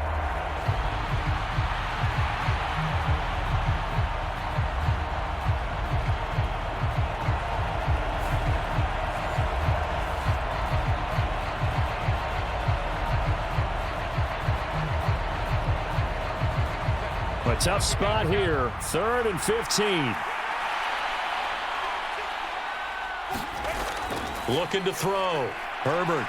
Speaker 2: A tough spot here. 3rd and 15. Looking to throw. Herbert.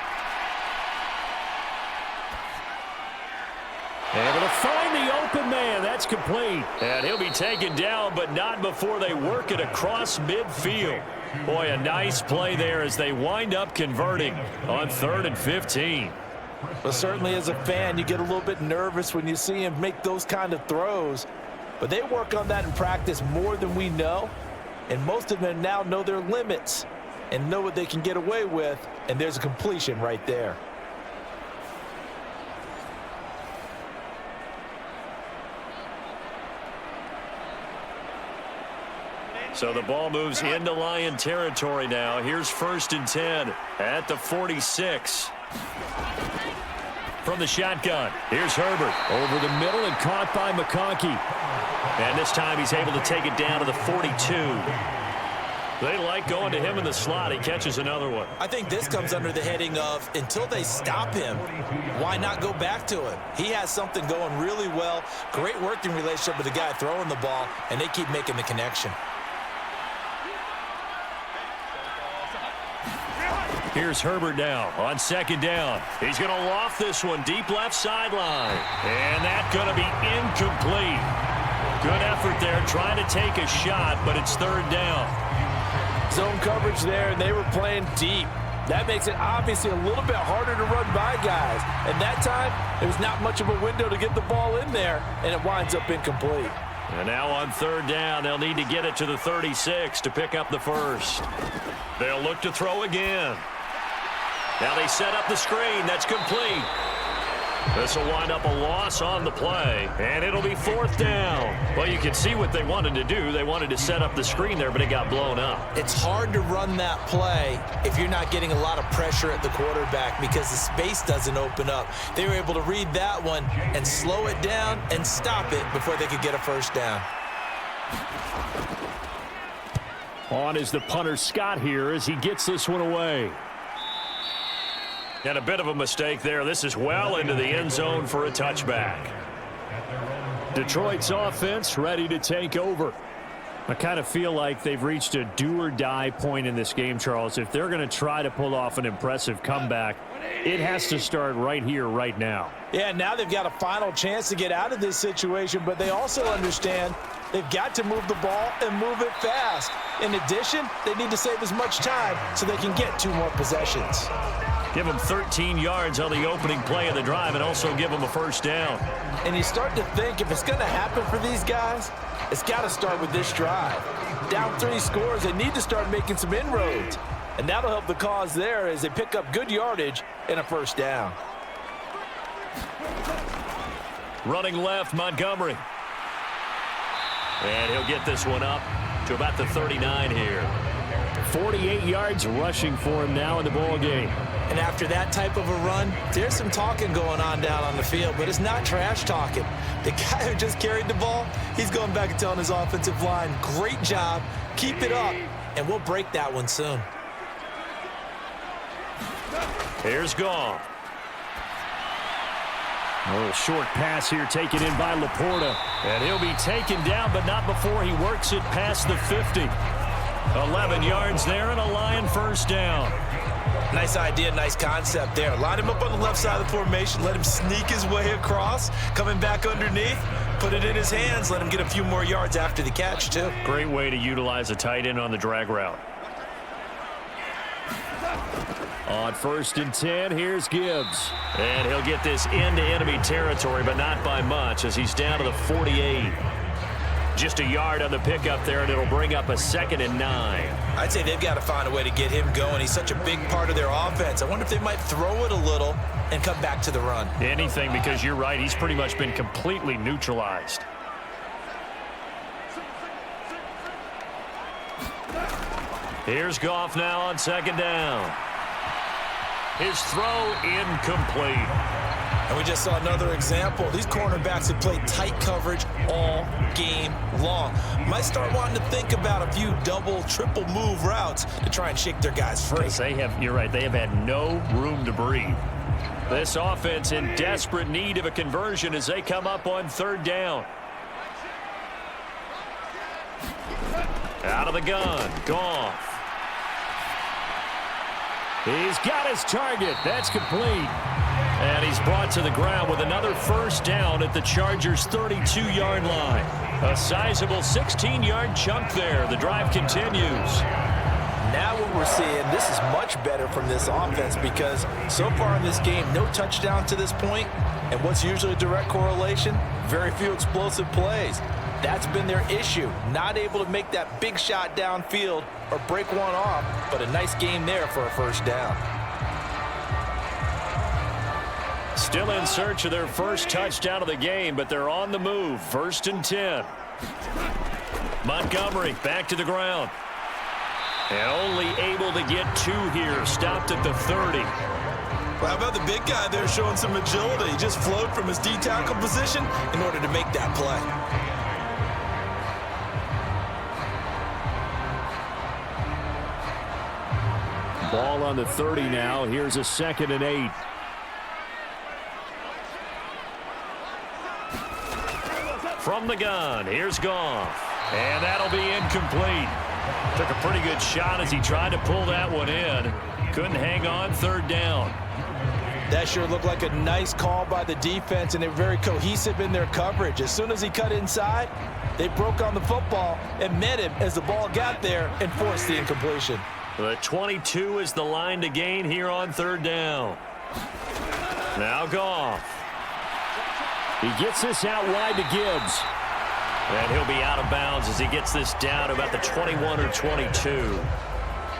Speaker 2: Able to find the open man. That's complete. And he'll be taken down, but not before they work it across midfield. Boy, a nice play there as they wind up converting on 3rd and 15.
Speaker 3: Well, certainly as a fan, you get a little bit nervous when you see him make those kind of throws. But they work on that in practice more than we know. And most of them now know their limits and know what they can get away with. And there's a completion right there.
Speaker 2: So the ball moves into Lion territory now. Here's 1st and 10 at the 46. From the shotgun, here's Herbert. Over the middle and caught by McConkey. And this time he's able to take it down to the 42. They like going to him in the slot. He catches another one.
Speaker 3: I think this comes under the heading of until they stop him, why not go back to him? He has something going really well. Great working relationship with the guy throwing the ball, and they keep making the connection.
Speaker 2: Here's Herbert now on 2nd down. He's going to loft this one deep left sideline. And that's going to be incomplete. Good effort there trying to take a shot, but it's 3rd down.
Speaker 3: Zone coverage there, and they were playing deep. That makes it obviously a little bit harder to run by guys. And that time, there was not much of a window to get the ball in there, and it winds up incomplete.
Speaker 2: And now on 3rd down, they'll need to get it to the 36 to pick up the 1st. They'll look to throw again. Now they set up the screen. That's complete. This will wind up a loss on the play, and it'll be 4th down. Well, you can see what they wanted to do. They wanted to set up the screen there, but it got blown up.
Speaker 3: It's hard to run that play if you're not getting a lot of pressure at the quarterback because the space doesn't open up. They were able to read that one and slow it down and stop it before they could get a first down.
Speaker 2: On is the punter Scott here as he gets this one away. And a bit of a mistake there. This is well into the end zone for a touchback. Detroit's offense ready to take over. I kind of feel like they've reached a do-or-die point in this game, Charles. If they're going to try to pull off an impressive comeback, it has to start right here, right now.
Speaker 3: Yeah, now they've got a final chance to get out of this situation, but they also understand they've got to move the ball and move it fast. In addition, they need to save as much time so they can get 2 more possessions.
Speaker 2: Give them 13 yards on the opening play of the drive and also give them a first down.
Speaker 3: And you start to think if it's going to happen for these guys, it's got to start with this drive. Down 3 scores, they need to start making some inroads. And that'll help the cause there as they pick up good yardage and a first down.
Speaker 2: Running left, Montgomery. And he'll get this one up to about the 39 here. 48 yards rushing for him now in the ball game.
Speaker 3: And after that type of a run, there's some talking going on down on the field, but it's not trash talking. The guy who just carried the ball, he's going back and telling his offensive line, great job, keep it up, and we'll break that one soon.
Speaker 2: Here's Goff. A little short pass here taken in by Laporta. And he'll be taken down, but not before he works it past the 50. 11 yards there and a Lion first down.
Speaker 3: Nice idea, nice concept there. Line him up on the left side of the formation, let him sneak his way across, coming back underneath, put it in his hands, let him get a few more yards after the catch, too.
Speaker 2: Great way to utilize a tight end on the drag route. On 1st and 10, here's Gibbs. And he'll get this into enemy territory, but not by much as he's down to the 48. Just a yard on the pickup there, and it'll bring up a 2nd and 9.
Speaker 3: I'd say they've got to find a way to get him going. He's such a big part of their offense. I wonder if they might throw it a little and come back to the run.
Speaker 2: Anything, because you're right, he's pretty much been completely neutralized. Here's Goff now on 2nd down. His throw incomplete.
Speaker 3: And we just saw another example. These cornerbacks have played tight coverage all game long. Might start wanting to think about a few double, triple move routes to try and shake their guys free.
Speaker 2: You're right, they have had no room to breathe. This offense in desperate need of a conversion as they come up on 3rd down. Out of the gun, Goff. He's got his target. That's complete. And he's brought to the ground with another first down at the Chargers' 32-yard line. A sizable 16-yard chunk there. The drive continues.
Speaker 3: Now what we're seeing, this is much better from this offense because so far in this game, no touchdown to this point, and what's usually a direct correlation, very few explosive plays. That's been their issue, not able to make that big shot downfield or break one off, but a nice game there for a first down.
Speaker 2: Still in search of their first touchdown of the game, but they're on the move. 1st and 10. Montgomery back to the ground. And only able to get 2 here. Stopped at the 30.
Speaker 3: Well, how about the big guy there showing some agility? He just flowed from his D-tackle position in order to make that play.
Speaker 2: Ball on the 30 now. Here's a 2nd and 8. From the gun, here's Goff. And that'll be incomplete. Took a pretty good shot as he tried to pull that one in. Couldn't hang on. 3rd down.
Speaker 3: That sure looked like a nice call by the defense, and they're very cohesive in their coverage. As soon as he cut inside, they broke on the football and met him as the ball got there and forced the incompletion.
Speaker 2: The 22 is the line to gain here on 3rd down. Now Goff. He gets this out wide to Gibbs. And he'll be out of bounds as he gets this down to about the 21 or 22.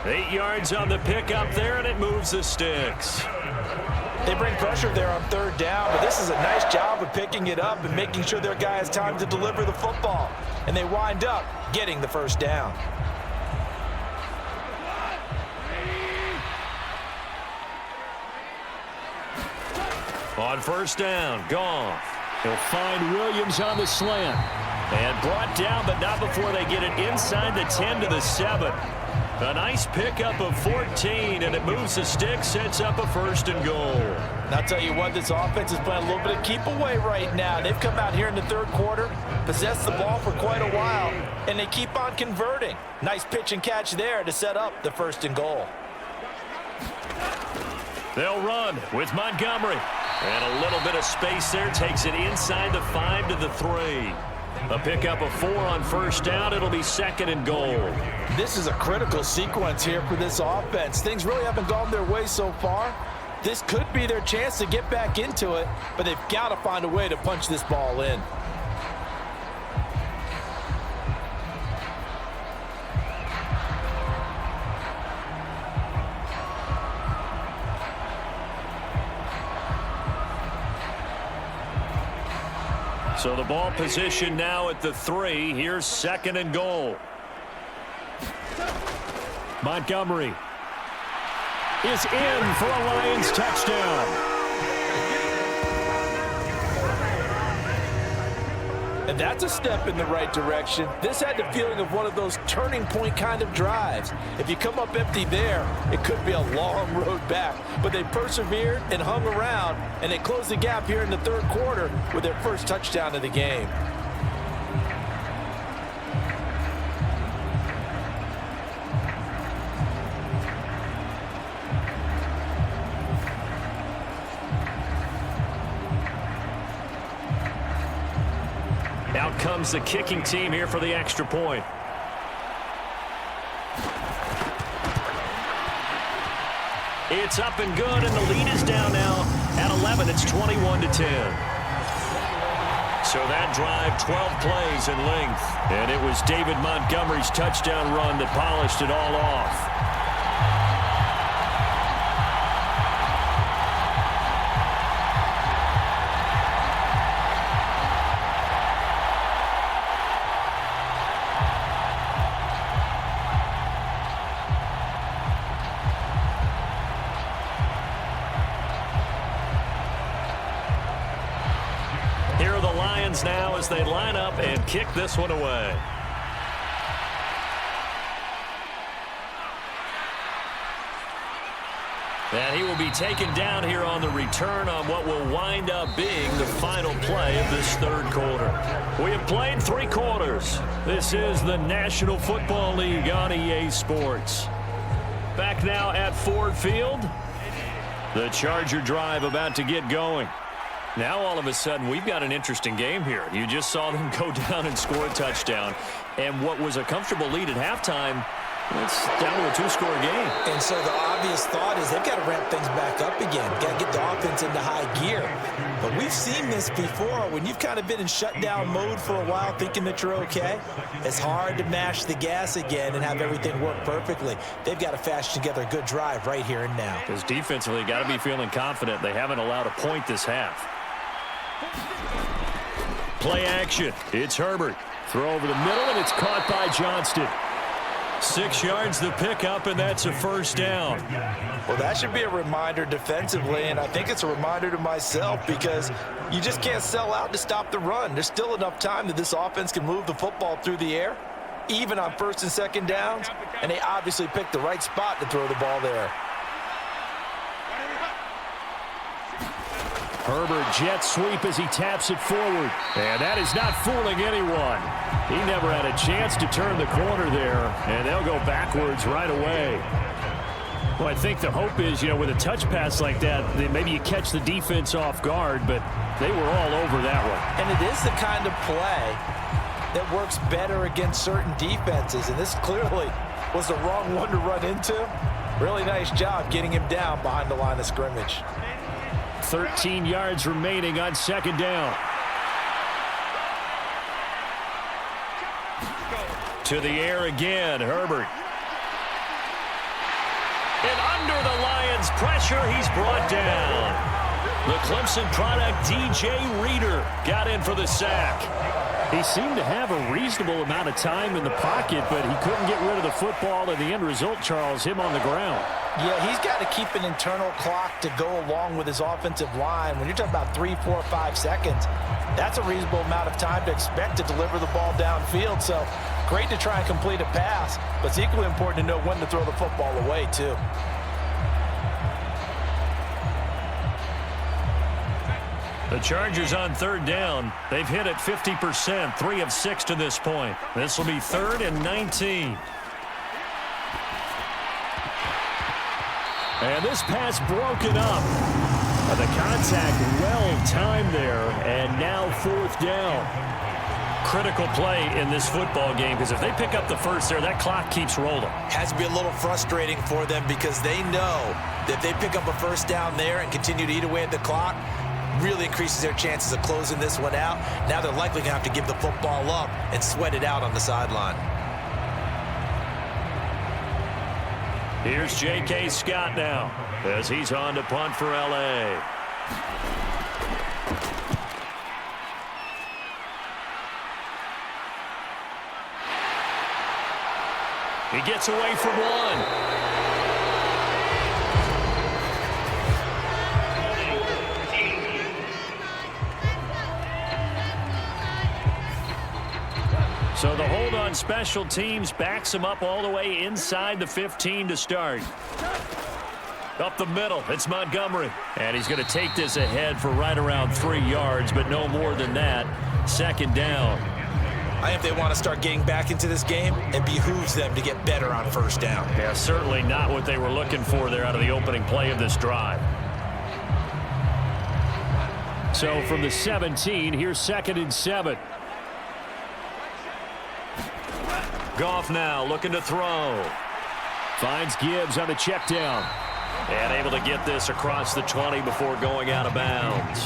Speaker 2: 8 yards on the pickup there, and it moves the sticks.
Speaker 3: They bring pressure there on third down, but this is a nice job of picking it up and making sure their guy has time to deliver the football. And they wind up getting the first down.
Speaker 2: On first down, Goff. He'll find Williams on the slant. And brought down, but not before they get it inside the 10 to the 7. A nice pickup of 14, and it moves the stick, sets up a first and goal.
Speaker 3: And I'll tell you what, this offense is playing a little bit of keep away right now. They've come out here in the third quarter, possessed the ball for quite a while, and they keep on converting. Nice pitch and catch there to set up the first and goal.
Speaker 2: They'll run with Montgomery. And a little bit of space there, takes it inside the 5 to the 3. A pickup of 4 on first down. It'll be second and goal.
Speaker 3: This is a critical sequence here for this offense. Things really haven't gone their way so far. This could be their chance to get back into it, but they've got to find a way to punch this ball in.
Speaker 2: So the ball position now at the 3. Here's second and goal. Montgomery is in for a Lions touchdown.
Speaker 3: And that's a step in the right direction. This had the feeling of one of those turning point kind of drives. If you come up empty there, it could be a long road back. But they persevered and hung around, and they closed the gap here in the third quarter with their first touchdown of the game.
Speaker 2: Out comes the kicking team here for the extra point. It's up and good, and the lead is down now at 11. It's 21-10. So that drive, 12 plays in length. And it was David Montgomery's touchdown run that polished it all off. Now as they line up and kick this one away. And he will be taken down here on the return on what will wind up being the final play of this third quarter. We have played 3 quarters. This is the National Football League on EA Sports. Back now at Ford Field. The Charger drive about to get going. Now, all of a sudden, we've got an interesting game here. You just saw them go down and score a touchdown. And what was a comfortable lead at halftime, it's down to a 2-score game.
Speaker 3: And so the obvious thought is they've got to ramp things back up again. Got to get the offense into high gear. But we've seen this before. When you've kind of been in shutdown mode for a while thinking that you're okay, it's hard to mash the gas again and have everything work perfectly. They've got to fashion together a good drive right here and now.
Speaker 2: Because defensively, got to be feeling confident. They haven't allowed a point this half. Play action. It's Herbert. Throw over the middle, and it's caught by Johnston. 6 yards the pickup, and that's a first down.
Speaker 3: Well, that should be a reminder defensively, and I think it's a reminder to myself because you just can't sell out to stop the run. There's still enough time that this offense can move the football through the air, even on first and second downs, and they obviously picked the right spot to throw the ball there.
Speaker 2: Herbert jet sweep as he taps it forward. And that is not fooling anyone. He never had a chance to turn the corner there, and they'll go backwards right away. Well, I think the hope is, with a touch pass like that, maybe you catch the defense off guard, but they were all over that one.
Speaker 3: And it is the kind of play that works better against certain defenses, and this clearly was the wrong one to run into. Really nice job getting him down behind the line of scrimmage.
Speaker 2: 13 yards remaining on second down. To the air again, Herbert. And under the Lions' pressure. He's brought down. The Clemson product, DJ Reader, got in for the sack. He seemed to have a reasonable amount of time in the pocket, but he couldn't get rid of the football, and the end result, Charles, him on the ground.
Speaker 3: Yeah, he's got to keep an internal clock to go along with his offensive line. When you're talking about 3, 4, 5 seconds, that's a reasonable amount of time to expect to deliver the ball downfield. So great to try and complete a pass, but it's equally important to know when to throw the football away, too.
Speaker 2: The Chargers on third down. They've hit it 50%, 3 of 6 to this point. This will be 3rd and 19. And this pass broken up. The contact well timed there, and now 4th down. Critical play in this football game, because if they pick up the first there, that clock keeps rolling.
Speaker 3: Has to be a little frustrating for them because they know that if they pick up a first down there and continue to eat away at the clock, really increases their chances of closing this one out. Now they're likely going to have to give the football up and sweat it out on the sideline.
Speaker 2: Here's J.K. Scott now as he's on to punt for L.A. He gets away from one. So the hold on special teams backs him up all the way inside the 15 to start. Up the middle, it's Montgomery. And he's going to take this ahead for right around 3 yards, but no more than that. 2nd down.
Speaker 3: I think they want to start getting back into this game. It behooves them to get better on 1st down.
Speaker 2: Yeah, certainly not what they were looking for there out of the opening play of this drive. So from the 17, here's 2nd and 7. Goff now looking to throw. Finds Gibbs on the check down. And able to get this across the 20 before going out of bounds.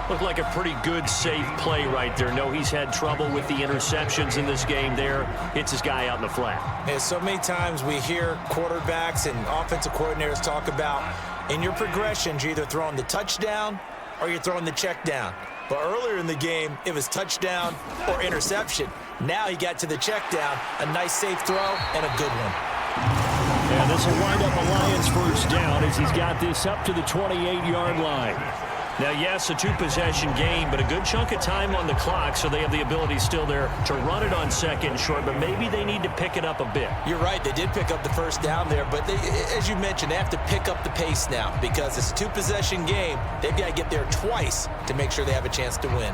Speaker 2: Looked like a pretty good, safe play right there. No, he's had trouble with the interceptions in this game there. Hits his guy out in the flat.
Speaker 3: Yeah, so many times we hear quarterbacks and offensive coordinators talk about in your progressions, you're either throwing the touchdown or you're throwing the check down. But earlier in the game, it was touchdown or interception. Now he got to the check down, a nice safe throw, and a good one.
Speaker 2: And this will wind up a Lions 1st down as he's got this up to the 28-yard line. Now, yes, a 2-possession game, but a good chunk of time on the clock, so they have the ability still there to run it on 2nd and short, but maybe they need to pick it up a bit.
Speaker 3: You're right. They did pick up the 1st down there, but they, as you mentioned, they have to pick up the pace now because it's a 2-possession game. They've got to get there twice to make sure they have a chance to win.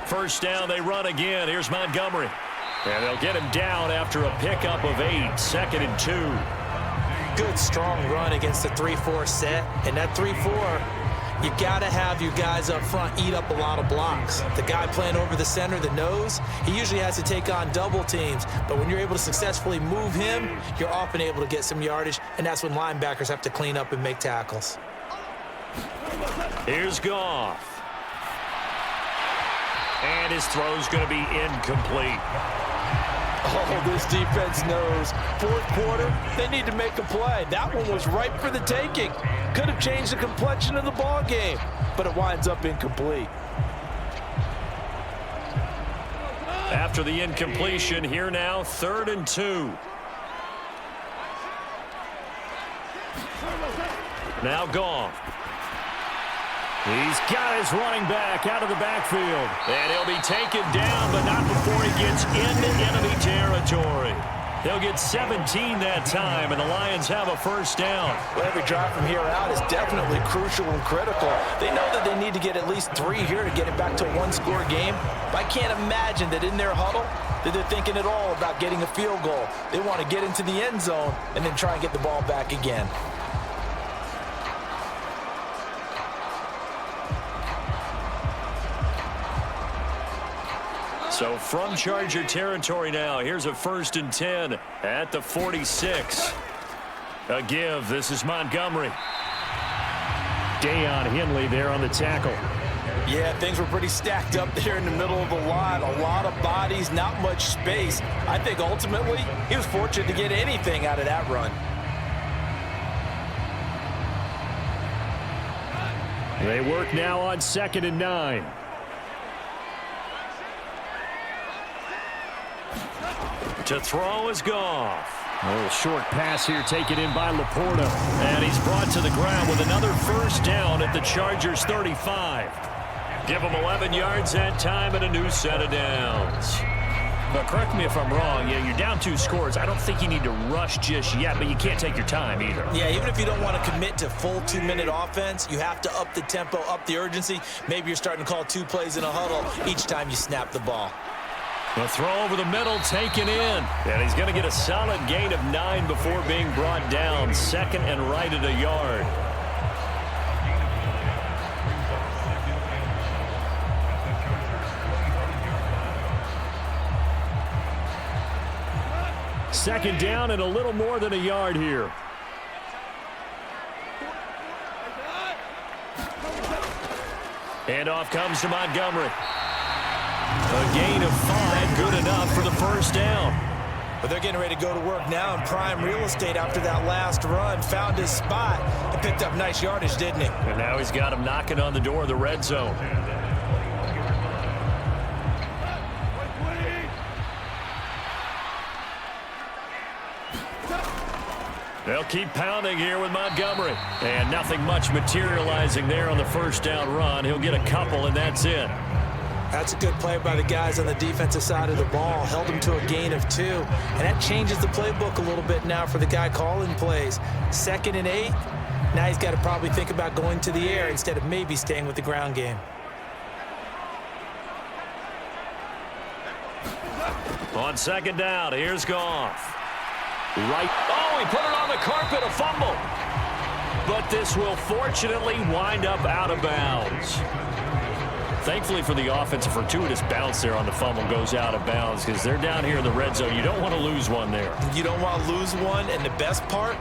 Speaker 2: First down, they run again. Here's Montgomery. And they'll get him down after a pickup of 8. 2nd and 2.
Speaker 3: Good, strong run against the 3-4 set. And that 3-4, you got to have your guys up front eat up a lot of blocks. The guy playing over the center, the nose, he usually has to take on double teams. But when you're able to successfully move him, you're often able to get some yardage. And that's when linebackers have to clean up and make tackles.
Speaker 2: Here's Goff. And his throw's going to be incomplete.
Speaker 3: Oh, this defense knows. 4th quarter, they need to make a play. That one was ripe for the taking. Could have changed the complexion of the ball game, but it winds up incomplete.
Speaker 2: After the incompletion, here now, 3rd and 2. Now Goff. He's got his running back out of the backfield. And he'll be taken down, but not before he gets into enemy territory. They'll get 17 that time, and the Lions have a 1st down.
Speaker 3: Well, every drive from here out is definitely crucial and critical. They know that they need to get at least 3 here to get it back to a 1-score game. But I can't imagine that in their huddle that they're thinking at all about getting a field goal. They want to get into the end zone and then try and get the ball back again.
Speaker 2: So from Charger territory now, here's a 1st and 10 at the 46. A give. This is Montgomery. Deion Henley there on the tackle.
Speaker 3: Yeah, things were pretty stacked up there in the middle of the line. A lot of bodies, not much space. I think ultimately he was fortunate to get anything out of that run.
Speaker 2: They work now on 2nd and 9. To throw is Goff. A little short pass here taken in by Laporta. And he's brought to the ground with another first down at the Chargers' 35. Give them 11 yards that time and a new set of downs. But correct me if I'm wrong, you're down 2 scores. I don't think you need to rush just yet, but you can't take your time either.
Speaker 3: Yeah, even if you don't want to commit to full 2-minute offense, you have to up the tempo, up the urgency. Maybe you're starting to call 2 plays in a huddle each time you snap the ball.
Speaker 2: The throw over the middle taken in. And he's going to get a solid gain of 9 before being brought down. 2nd and right at a yard. Second down and a little more than a yard here. And off comes to Montgomery. A gain of 5, good enough for the first down.
Speaker 3: But they're getting ready to go to work now in prime real estate after that last run. Found his spot and picked up nice yardage, didn't he?
Speaker 2: And now he's got him knocking on the door of the red zone. They'll keep pounding here with Montgomery. And nothing much materializing there on the first down run. He'll get a couple, and that's it.
Speaker 3: That's a good play by the guys on the defensive side of the ball. Held him to a gain of 2. And that changes the playbook a little bit now for the guy calling plays. 2nd and 8. Now he's got to probably think about going to the air instead of maybe staying with the ground game.
Speaker 2: On 2nd down, here's Goff. Right. Oh, he put it on the carpet, a fumble. But this will fortunately wind up out of bounds. Thankfully for the offense, a fortuitous bounce there on the fumble goes out of bounds because they're down here in the red zone. You don't want to lose one there.
Speaker 3: You don't want to lose one, and the best part,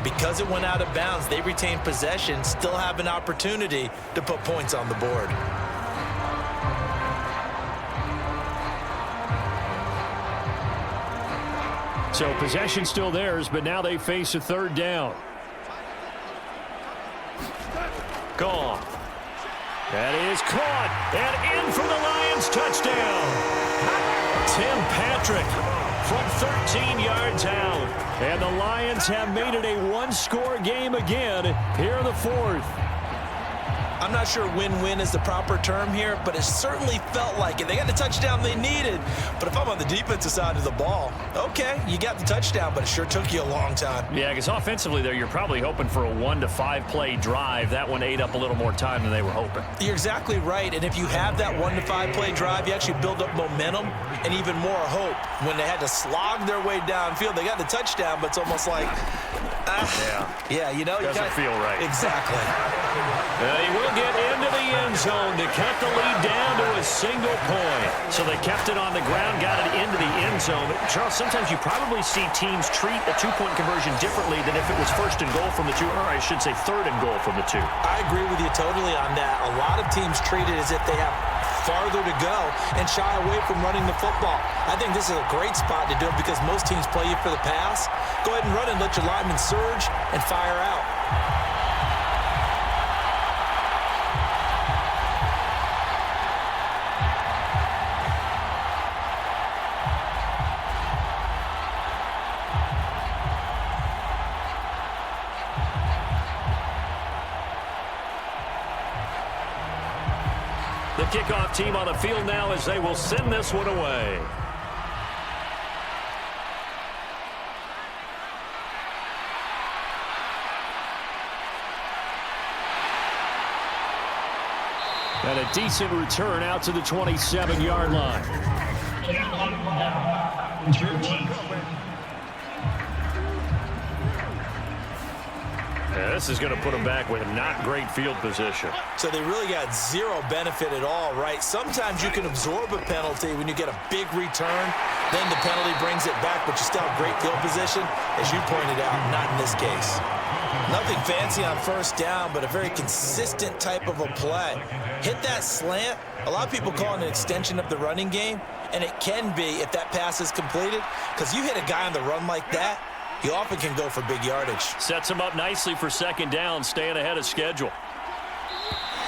Speaker 3: because it went out of bounds, they retain possession, still have an opportunity to put points on the board.
Speaker 2: So possession still theirs, but now they face a 3rd down. Gone. That is caught and in for the Lions touchdown. Tim Patrick from 13 yards out. And the Lions have made it a 1-score game again here in the 4th.
Speaker 3: I'm not sure win-win is the proper term here, but it certainly felt like it. They got the touchdown they needed, but if I'm on the defensive side of the ball, okay, you got the touchdown, but it sure took you a long time.
Speaker 2: Yeah, because offensively there, you're probably hoping for a 1 to 5 play drive. That one ate up a little more time than they were hoping.
Speaker 3: You're exactly right, and if you have that 1 to 5 play drive, you actually build up momentum and even more hope. When they had to slog their way downfield, they got the touchdown, but it's almost like, yeah, you know,
Speaker 2: doesn't feel right.
Speaker 3: Exactly.
Speaker 2: He will get into the end zone to cut the lead down to a single point. So they kept it on the ground, got it into the end zone. But Charles, sometimes you probably see teams treat a 2-point conversion differently than if it was 1st and goal from the 2, or I should say 3rd and goal from the 2.
Speaker 3: I agree with you totally on that. A lot of teams treat it as if they have farther to go and shy away from running the football. I think this is a great spot to do it because most teams play you for the pass. Go ahead and run and let your linemen surge and fire out.
Speaker 2: The kickoff team on the field now as they will send this one away. And a decent return out to the 27-yard line. Yeah, this is going to put them back with not great field position.
Speaker 3: So they really got zero benefit at all, right? Sometimes you can absorb a penalty when you get a big return. Then the penalty brings it back, but you still have great field position. As you pointed out, not in this case. Nothing fancy on first down, but a very consistent type of a play. Hit that slant. A lot of people call it an extension of the running game, and it can be if that pass is completed, because you hit a guy on the run like that, he often can go for big yardage.
Speaker 2: Sets him up nicely for second down, staying ahead of schedule.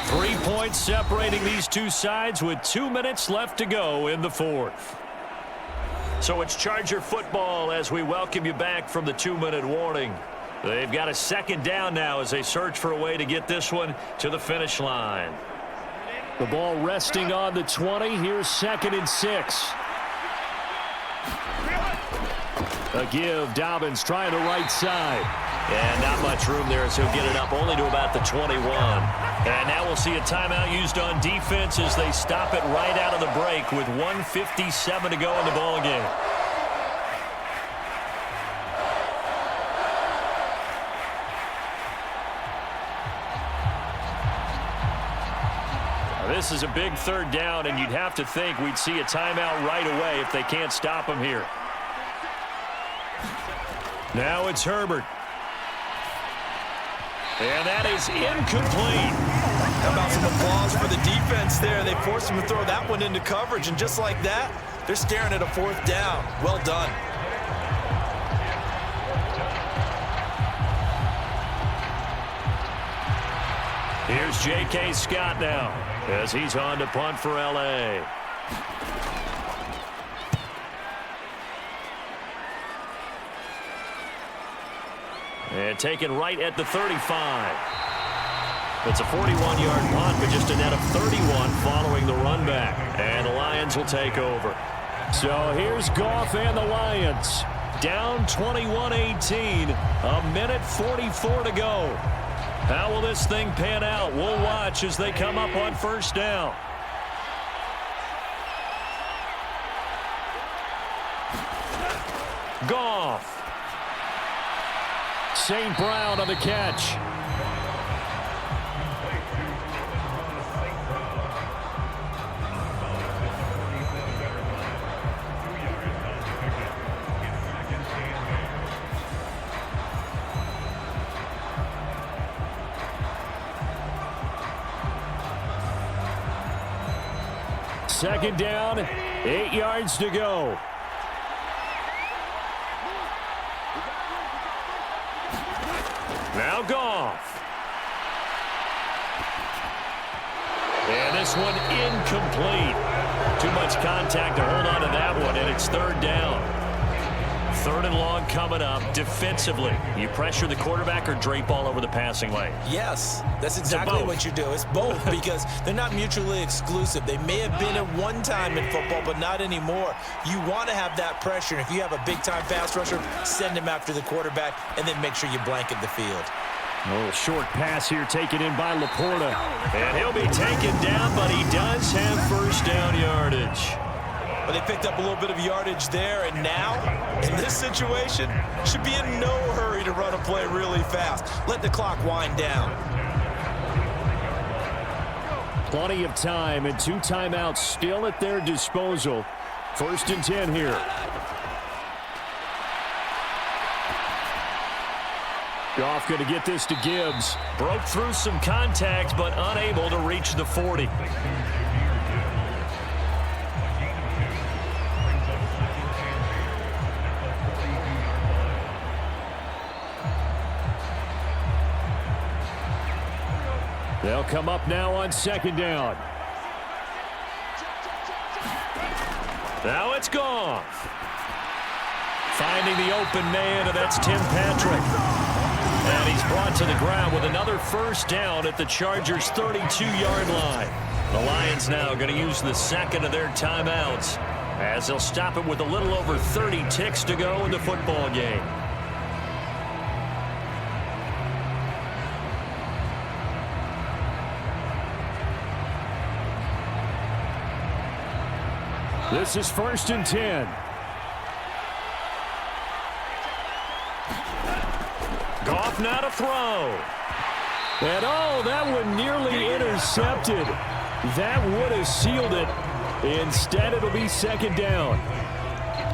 Speaker 2: 3 points separating these two sides with 2 minutes left to go in the fourth. So it's Charger football as we welcome you back from the 2-minute warning. They've got a second down now as they search for a way to get this one to the finish line. The ball resting on the 20. Here's 2nd and 6. A give. Dobbins trying the right side. And not much room there, so he'll get it up only to about the 21. And now we'll see a timeout used on defense as they stop it right out of the break with 1:57 to go in the ballgame. This is a big third down, and you'd have to think we'd see a timeout right away if they can't stop him here. Now it's Herbert. And that is incomplete.
Speaker 3: How about some applause for the defense there? They forced him to throw that one into coverage, and just like that, they're staring at a 4th down. Well done.
Speaker 2: Here's J.K. Scott now as he's on to punt for L.A. And taken right at the 35. It's a 41-yard punt, but just a net of 31 following the run back. And the Lions will take over. So here's Goff and the Lions. Down 21-18. A minute 44 to go. How will this thing pan out? We'll watch as they come up on first down. Goff. St. Brown on the catch. Second down, 8 yards to go. Now Goff. And this one incomplete. Too much contact to hold on to that one, and it's third down. 3rd and long coming up. Defensively, you pressure the quarterback or drape all over the passing lane?
Speaker 3: Yes, that's exactly what you do. It's both because they're not mutually exclusive. They may have been at one time in football, but not anymore. You want to have that pressure. And if you have a big-time pass rusher, send him after the quarterback and then make sure you blanket the field.
Speaker 2: A little short pass here taken in by Laporta. And he'll be taken down, but he does have first down yardage.
Speaker 3: But they picked up a little bit of yardage there, and now, in this situation, should be in no hurry to run a play really fast. Let the clock wind down.
Speaker 2: Plenty of time and 2 timeouts still at their disposal. 1st and 10 here. Goff going to get this to Gibbs. Broke through some contact, but unable to reach the 40. They'll come up now on second down. Now it's Goff. Finding the open man, and that's Tim Patrick. And he's brought to the ground with another first down at the Chargers' 32-yard line. The Lions now going to use the second of their timeouts as they'll stop it with a little over 30 ticks to go in the football game. This is 1st and 10. Goff now to throw. And oh, that one nearly intercepted. That would have sealed it. Instead, it'll be second down.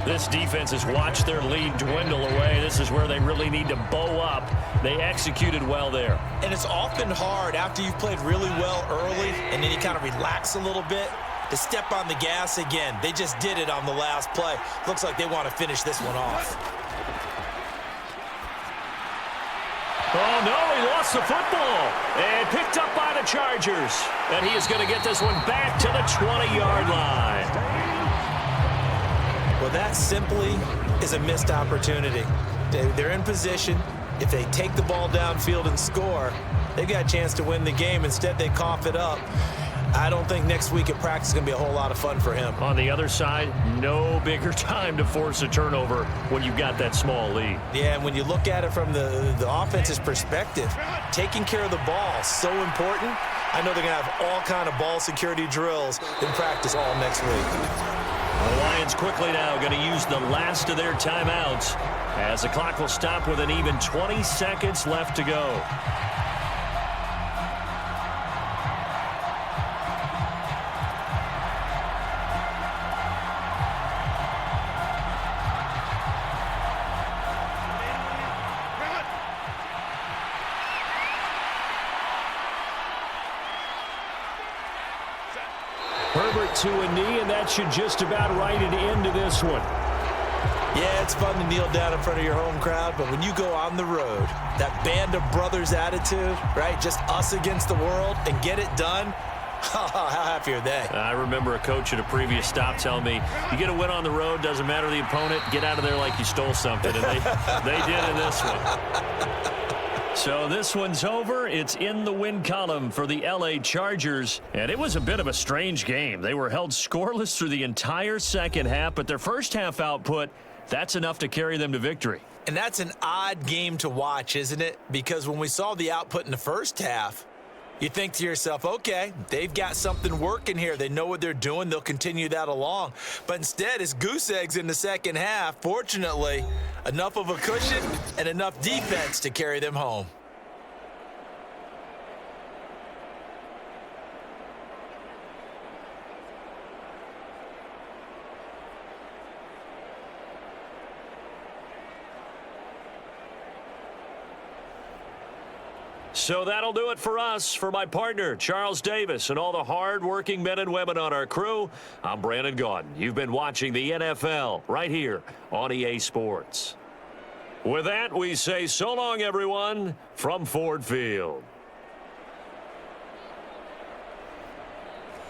Speaker 2: This defense has watched their lead dwindle away. This is where they really need to bow up. They executed well there.
Speaker 3: And it's often hard after you've played really well early and then you kind of relax a little bit to step on the gas again. They just did it on the last play. Looks like they want to finish this one off.
Speaker 2: Oh, no, he lost the football. And picked up by the Chargers. And he is going to get this one back to the 20-yard line.
Speaker 3: Well, that simply is a missed opportunity. They're in position. If they take the ball downfield and score, they've got a chance to win the game. Instead, they cough it up. I don't think next week at practice is going to be a whole lot of fun for him.
Speaker 2: On the other side, no bigger time to force a turnover when you've got that small lead.
Speaker 3: Yeah, and when you look at it from the offense's perspective, taking care of the ball is so important. I know they're going to have all kind of ball security drills in practice all next week.
Speaker 2: The Lions quickly now going to use the last of their timeouts as the clock will stop with an even 20 seconds left to go. Herbert to a knee, and that should just about write it into this one.
Speaker 3: Yeah, it's fun to kneel down in front of your home crowd, but when you go on the road, that band of brothers attitude, right, just us against the world, and get it done, how happy are they?
Speaker 2: I remember a coach at a previous stop telling me, you get a win on the road, doesn't matter the opponent, get out of there like you stole something, and they did in this one. So this one's over. It's in the win column for the LA Chargers. And it was a bit of a strange game. They were held scoreless through the entire second half, but their first half output, that's enough to carry them to victory.
Speaker 3: And that's an odd game to watch, isn't it? Because when we saw the output in the first half, you think to yourself, okay, they've got something working here. They know what they're doing. They'll continue that along. But instead, it's goose eggs in the second half. Fortunately, enough of a cushion and enough defense to carry them home.
Speaker 2: So that'll do it for us. For my partner, Charles Davis, and all the hard-working men and women on our crew, I'm Brandon Gaudin. You've been watching the NFL right here on EA Sports. With that, we say so long, everyone, from Ford Field.